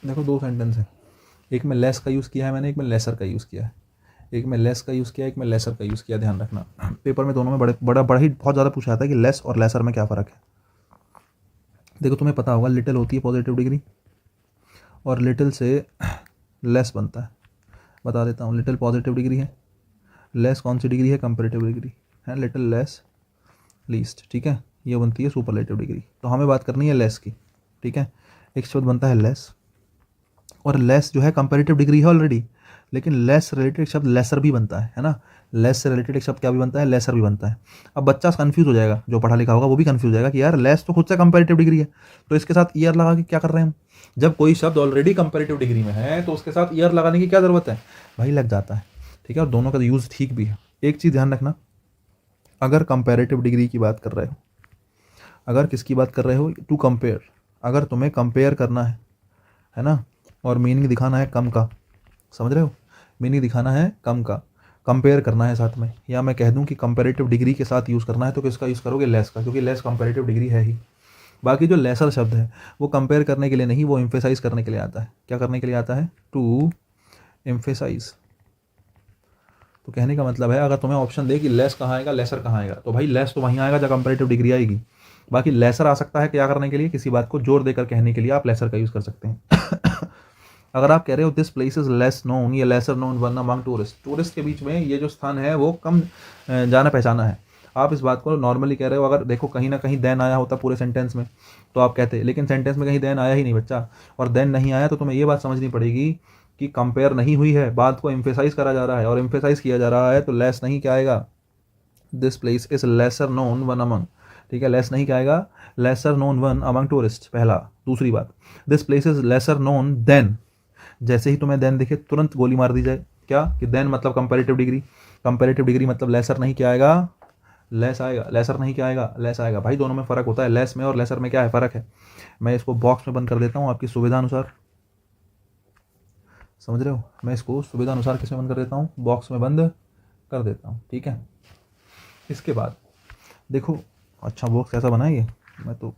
देखो दो सेंटेंस है, एक में लेस का यूज़ किया है मैंने, एक में लेसर का यूज़ किया है। एक में लेस का यूज़ किया, एक में लेसर का यूज़ किया, ध्यान रखना। पेपर में दोनों में बड़ा ही बहुत ज़्यादा पूछा जाता है कि लेस और लेसर में क्या फ़र्क है। देखो तुम्हें पता होगा लिटिल होती है पॉजिटिव डिग्री, और लिटिल से लेस बनता है। बता देता हूँ, लिटिल पॉजिटिव डिग्री है, लेस कौन सी डिग्री है, कंपेरेटिव डिग्री है, लिटिल लेस लीस्ट, ठीक है, ये बनती है सुपरलेटिव डिग्री। तो हमें बात करनी है लेस की, ठीक है। एक शब्द बनता है लेस, और लेस जो है कंपेरेटिव डिग्री है ऑलरेडी, लेकिन लेस से रिलेटेड शब्द लेसर भी बनता है ना। लेस से रिलेटेड एक शब्द क्या भी बनता है, लेसर भी बनता है। अब बच्चा कंफ्यूज हो जाएगा, जो पढ़ा लिखा होगा वो भी कंफ्यूज हो जाएगा कि यार लेस तो खुद से कंपेरेटिव डिग्री है, तो इसके साथ ईयर लगा के क्या कर रहे हैं हम। जब कोई शब्द ऑलरेडी कंपेरेटिव डिग्री में है तो उसके साथ ईयर लगाने की क्या ज़रूरत है, भाई लग जाता है, ठीक है। और दोनों का यूज़ ठीक भी है। एक चीज़ ध्यान रखना, अगर कंपेरेटिव डिग्री की बात कर रहे हो, अगर किसकी बात कर रहे हो, टू कंपेयर, अगर तुम्हें कंपेयर करना है ना, और मीनिंग दिखाना है कम का, समझ रहे हो, मीनिंग दिखाना है कम का, कंपेयर करना है साथ में, या मैं कह दूं कि कंपेरेटिव डिग्री के साथ यूज़ करना है, तो किसका यूज़ करोगे, लेस का, क्योंकि लेस कंपेरेटिव डिग्री है ही। बाकी जो लेसर शब्द है वो कंपेयर करने के लिए नहीं, वो एम्फेसाइज करने के लिए आता है। क्या करने के लिए आता है, टू एम्फेसाइज। तो कहने का मतलब है, अगर तुम्हें ऑप्शन दे कि लेस कहाँ आएगा, लेसर कहाँ आएगा, तो भाई लेस तो वहीं आएगा जहाँ कंपेरेटिव डिग्री आएगी। बाकी लेसर आ सकता है क्या करने के लिए, किसी बात को जोर देकर कहने के लिए आप लेसर का यूज़ कर सकते हैं। अगर आप कह रहे हो this place is less known या lesser known one among tourist, tourist के बीच में ये जो स्थान है वो कम जाना पहचाना है, आप इस बात को नॉर्मली कह रहे हो। अगर देखो कहीं ना कहीं देन आया होता पूरे सेंटेंस में तो आप कहते, लेकिन सेंटेंस में कहीं देन आया ही नहीं बच्चा, और देन नहीं आया तो तुम्हें ये बात समझनी पड़ेगी कि कंपेयर नहीं हुई है, बात को एम्फेसाइज करा जा रहा है, और एम्फेसाइज किया जा रहा है तो लेस नहीं क्या आएगा, this place is lesser known one among, ठीक है, लेस नहीं क्या आएगा, lesser known one among tourist, पहला। दूसरी बात, this place is lesser known than, जैसे ही तुम्हें देन दिखे तुरंत गोली मार दी जाए, क्या कि देन मतलब कंपैरेटिव डिग्री, कंपैरेटिव डिग्री मतलब लेसर नहीं क्या आएगा, लेस आएगा, लेसर नहीं क्या आएगा, लेस आएगा। भाई दोनों में फ़र्क होता है, लेस में और लेसर में क्या है फ़र्क है। मैं इसको बॉक्स में बंद कर देता हूँ आपकी सुविधा अनुसार, समझ रहे हो, मैं इसको सुविधा अनुसार किस में बंद कर देता हूँ, बॉक्स में बंद कर देता हूँ, ठीक है। इसके बाद देखो, अच्छा बॉक्स कैसा बना है ये, मैं तो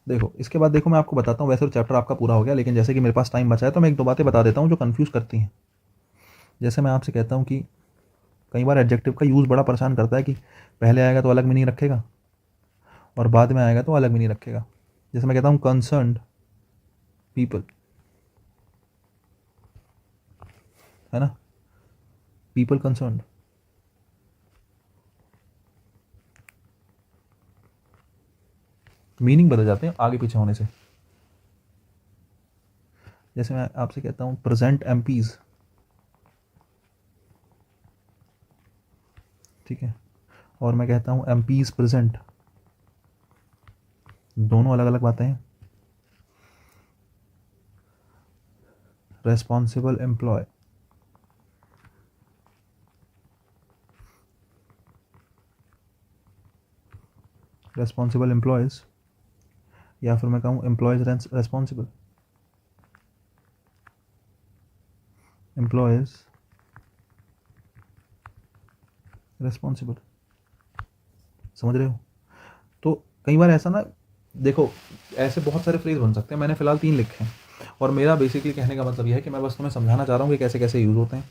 देखो इसके बाद देखो मैं आपको बताता हूँ, वैसे तो चैप्टर आपका पूरा हो गया, लेकिन जैसे कि मेरे पास टाइम बचा है तो मैं एक दो बातें बता देता हूँ जो कन्फ्यूज़ करती हैं। जैसे मैं आपसे कहता हूँ कि कई बार एडजेक्टिव का यूज़ बड़ा परेशान करता है कि पहले आएगा तो अलग मीनिंग रखेगा और बाद में आएगा तो अलग मीनिंग रखेगा। जैसे मैं कहता हूँ कंसर्न्ड पीपल, है ना, पीपल कंसर्न्ड, मीनिंग बदल जाते हैं आगे पीछे होने से। जैसे मैं आपसे कहता हूँ प्रेजेंट एमपीज, ठीक है, और मैं कहता हूँ एमपीज प्रेजेंट, दोनों अलग अलग बातें हैं। रेस्पॉन्सिबल एम्प्लॉय, रेस्पॉन्सिबल एम्प्लॉयज़, या फिर मैं कहूँ एम्प्लॉयज़ रेस्पॉन्सिबल, एम्प्लॉयज़ रेस्पॉन्सिबल, समझ रहे हो। तो कई बार ऐसा ना, देखो ऐसे बहुत सारे फ्रेज बन सकते हैं, मैंने फ़िलहाल 3 लिखे हैं, और मेरा बेसिकली कहने का मतलब यह है कि मैं बस तुम्हें समझाना चाह रहा हूँ कि कैसे कैसे यूज़ होते हैं।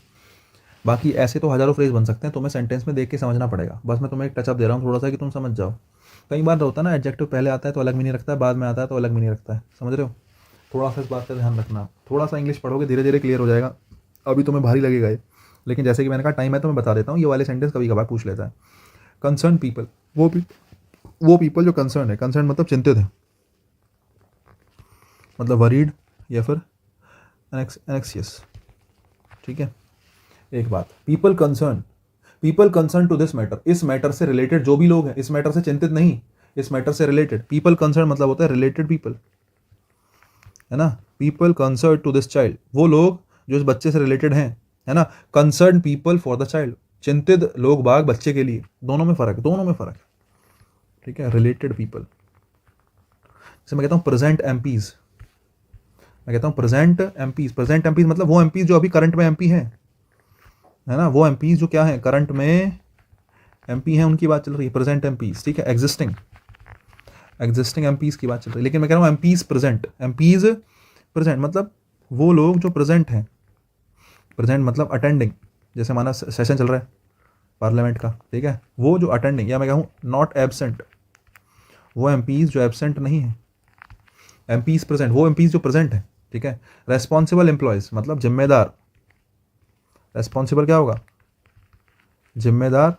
बाकी ऐसे तो हज़ारों फ्रेज बन सकते हैं, तुम्हें सेंटेंस में देख के समझना पड़ेगा, बस मैं तुम्हें एक टचअप दे रहा हूँ थोड़ा सा कि तुम समझ जाओ। कई बार होता है ना, एडजेक्टिव पहले आता है तो अलग मीनिंग रखता है, बाद में आता है तो अलग मीनिंग रखता है, समझ रहे हो। थोड़ा सा इस बात का ध्यान रखना, थोड़ा सा इंग्लिश पढ़ोगे धीरे धीरे क्लियर हो जाएगा, अभी तुम्हें भारी लगेगा ये, लेकिन जैसे कि मैंने कहा टाइम है तो मैं बता देता हूँ। ये वाले सेंटेंस कभी कभार पूछ लेता है। कंसर्न पीपल, वो पीपल जो कंसर्न है, कंसर्न मतलब चिंतित है, मतलब वरीड या फिर एनेक्सियस, ठीक है। एक बात, people concern to this matter, इस मैटर से रिलेटेड जो भी लोग हैं, इस मैटर से चिंतित नहीं, इस मैटर से रिलेटेड। पीपल कंसर्न मतलब होता है रिलेटेड पीपल, है ना। People concern to this child, वो लोग जो इस बच्चे से रिलेटेड हैं, है ना। Concern people for the child, चिंतित लोग बाग बच्चे के लिए, दोनों में फ़र्क है, दोनों में फ़र्क है, ठीक है। रिलेटेड पीपल, जैसे मैं कहता हूँ प्रेजेंट एमपीज, मैं कहता हूँ प्रेजेंट एमपीज, प्रेजेंट एमपीज मतलब वो एमपीज जो अभी करंट में एमपी हैं, है ना, वो एमपीज जो क्या है करंट में एमपी हैं, उनकी बात चल रही है, प्रेजेंट एमपीज, ठीक है। एग्जिस्टिंग एमपीज की बात चल रही है, लेकिन मैं कह रहा हूँ एमपीज प्रेजेंट, एमपीज प्रेजेंट मतलब वो लोग जो प्रेजेंट हैं, प्रेजेंट मतलब अटेंडिंग, जैसे माना सेशन चल रहा है पार्लियामेंट का, ठीक है, वो जो अटेंडिंग, या मैं कहूँ नॉट एबसेंट, वो एमपीज जो एबसेंट नहीं है, एमपीज प्रेजेंट, वो एमपीज जो प्रेजेंट है, ठीक है। रेस्पॉन्सिबल एम्प्लॉयज़ मतलब जिम्मेदार, रेस्पॉन्सिबल क्या होगा, जिम्मेदार,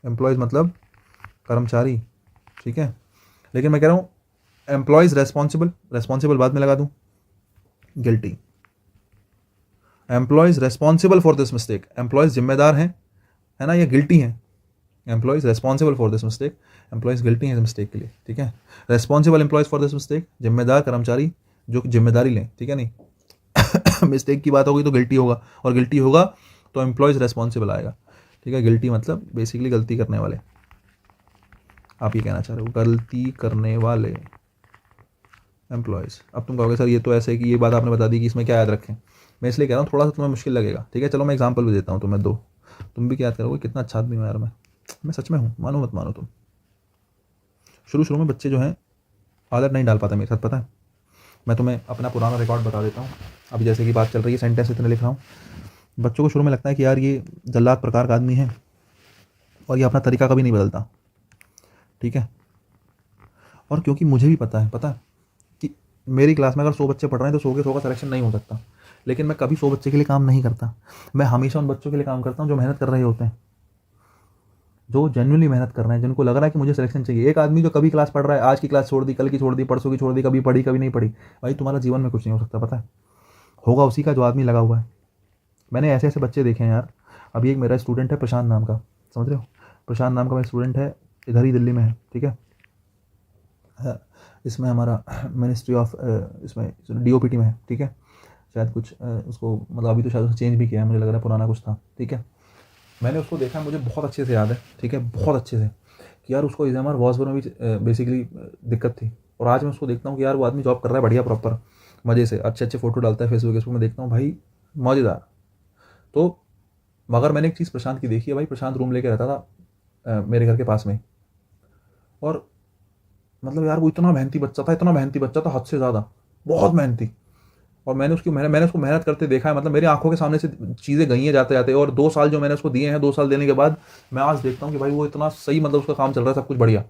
एम्प्लॉयज़ मतलब कर्मचारी, ठीक है। लेकिन मैं कह रहा हूँ एम्प्लॉयज़ रेस्पॉन्सिबल, रेस्पॉन्सिबल बाद में लगा दूँ, guilty. Employees responsible for this mistake, employees जिम्मेदार हैं, है ना, या गिल्टी हैं, employees responsible for this mistake, employees guilty हैं इस मिस्टेक के लिए, ठीक है। Responsible employees for this mistake, जिम्मेदार कर्मचारी जो जिम्मेदारी लें, ठीक है, नहीं मिस्टेक की बात होगी तो गिल्टी होगा, और गिल्टी होगा तो एम्प्लॉयज़ रेस्पॉन्सिबल आएगा, ठीक है। गिल्टी मतलब बेसिकली गलती करने वाले, आप ये कहना चाह रहे हो, गलती करने वाले एम्प्लॉयज़। अब तुम कहोगे सर ये तो ऐसे है कि ये बात आपने बता दी कि इसमें क्या याद रखें, मैं इसलिए कह रहा हूँ थोड़ा सा तुम्हें मुश्किल लगेगा, ठीक है। चलो मैं एग्जांपल भी देता हूँ तुम्हें दो, तुम भी क्या याद करोगे, कितना अच्छा आदमी हूँ यार मैं सच में हूँ, मानो मत मानो तुम। शुरू शुरू में बच्चे जो हैं आदत नहीं डाल पाते मेरे साथ, पता है। मैं तुम्हें अपना पुराना रिकॉर्ड बता देता हूँ, अभी जैसे कि बात चल रही है, सेंटेंस इतने लिख रहा हूँ, बच्चों को शुरू में लगता है कि यार ये जल्लाद प्रकार का आदमी है और ये अपना तरीका कभी नहीं बदलता, ठीक है। और क्योंकि मुझे भी पता है कि मेरी क्लास में अगर 100 बच्चे पढ़ रहे हैं तो 100 के 100 का सिलेक्शन नहीं हो सकता, लेकिन मैं कभी 100 बच्चे के लिए काम नहीं करता, मैं हमेशा उन बच्चों के लिए काम करता हूँ जो मेहनत कर रहे होते हैं, जो जेन्युइनली मेहनत कर रहे हैं, जिनको लग रहा है कि मुझे सिलेक्शन चाहिए। एक आदमी जो कभी क्लास पढ़ रहा है, आज की क्लास छोड़ दी, कल की छोड़ दी, परसों की छोड़ दी, कभी पढ़ी कभी नहीं पढ़ी, भाई तुम्हारा जीवन में कुछ नहीं हो सकता, पता है। होगा उसी का जो आदमी लगा हुआ है। मैंने ऐसे ऐसे बच्चे देखे हैं यार। अभी एक मेरा स्टूडेंट है प्रशांत नाम का, समझ रहे हो, प्रशांत नाम का मेरा स्टूडेंट है, इधर ही दिल्ली में है, ठीक है। इसमें हमारा मिनिस्ट्री ऑफ इसमें डीओपीटी में है, ठीक है। शायद कुछ उसको मतलब अभी तो शायद उसने चेंज भी किया है, मुझे लग रहा है पुराना कुछ था, ठीक है। मैंने उसको देखा, मुझे बहुत अच्छे से याद है, ठीक है, बहुत अच्छे से, कि यार उसको एग्जाम और वॉसबर में भी बेसिकली दिक्कत थी। और आज मैं उसको देखता हूँ कि यार वो आदमी जॉब कर रहा है बढ़िया, प्रॉपर मज़े से, अच्छे अच्छे फोटो डालता है फेसबुक में देखता हूँ भाई, मज़ेदार। तो मगर मैंने एक चीज़ प्रशांत की देखी है भाई, प्रशांत रूम लेके रहता था मेरे घर के पास में, और मतलब यार वो इतना मेहनती बच्चा था, इतना मेहनती बच्चा था, हद से ज़्यादा, बहुत मेहनती। और मैंने उसको मेहनत करते देखा है, मतलब मेरी आंखों के सामने से चीज़ें गई हैं जाते जाते। और 2 साल जो मैंने उसको दिए हैं, 2 साल देने के बाद मैं आज देखता हूँ कि भाई वो इतना सही, मतलब उसका काम चल रहा है, सब कुछ बढ़िया।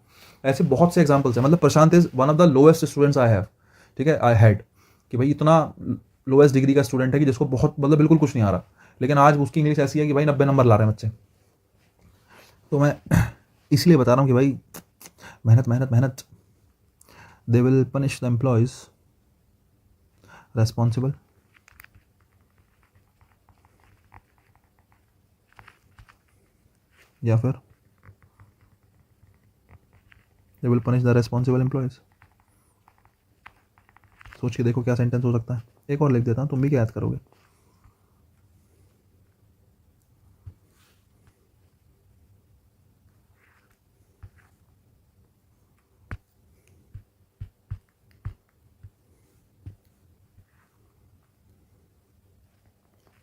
ऐसे बहुत से एग्जाम्पल्स हैं। मतलब Prashant is one of the lowest students I have, ठीक है, आई हैड, कि भाई इतना लोएस्ट डिग्री का स्टूडेंट है कि जिसको बहुत मतलब बिल्कुल कुछ नहीं आ रहा, लेकिन आज उसकी इंग्लिश ऐसी है कि भाई 90 नंबर ला रहे हैं बच्चे। तो मैं इसलिए बता रहा हूँ कि भाई मेहनत मेहनत मेहनत, they will punish the employees responsible, या फिर they will punish the responsible employees. सोच के देखो क्या सेंटेंस हो सकता है। एक और लिख देता हूँ, तुम भी क्या याद करोगे।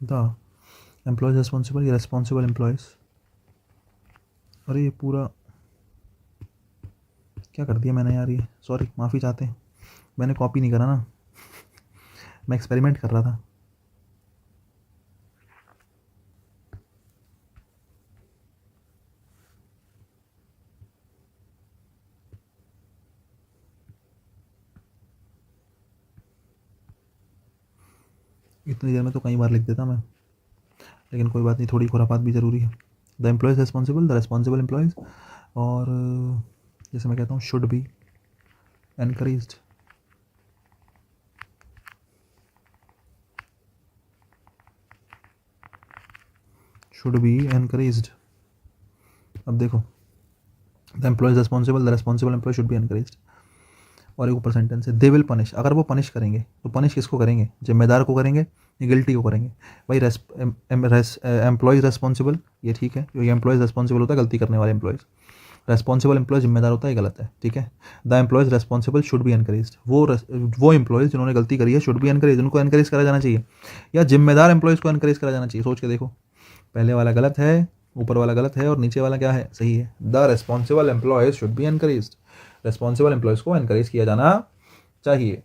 द एम्प्लॉयज़ रेस्पॉन्सिबल या रेस्पॉन्सिबल एम्प्लॉयज़। अरे ये पूरा क्या कर दिया मैंने यार, ये सॉरी, माफ़ी चाहते हैं, मैंने कॉपी नहीं करा ना, मैं एक्सपेरिमेंट कर रहा था। इतनी देर में तो कई बार लिख देता मैं, लेकिन कोई बात नहीं, थोड़ी खुरापात भी ज़रूरी है। The employees responsible, the responsible employees, और जैसे मैं कहता हूँ should be encouraged, should be encouraged. अब देखो, the employees responsible, the responsible employee should be encouraged, और एक ऊपर सेंटेंस है, दे विल पनिश। अगर वो पनिश करेंगे तो पनिश किसको करेंगे, जिम्मेदार को करेंगे या गिल्टी को करेंगे। भाई एम्प्लॉयज़ रेस्पॉन्सिबल, ये ठीक है, क्योंकि एम्प्लॉयज़ रेस्पॉन्सिबल होता है गलती करने वाले एम्प्लॉयज़, रेस्पॉन्सिबल एम्प्लॉय जिम्मेदार होता है, ये गलत है, ठीक है। The employees responsible should be encouraged, वो एम्प्लॉयज़ जिन्होंने गलती करी है शुड बी एनकरेज, उनको एनकरेज करा जाना चाहिए, या जिम्मेदार एम्प्लॉयज़ को एनकरेज करा जाना चाहिए। सोच के देखो, पहले वाला गलत है, ऊपर वाला गलत है, और नीचे वाला क्या है, सही है। The responsible employees should be encouraged, responsible employees को एनकरेज किया जाना चाहिए।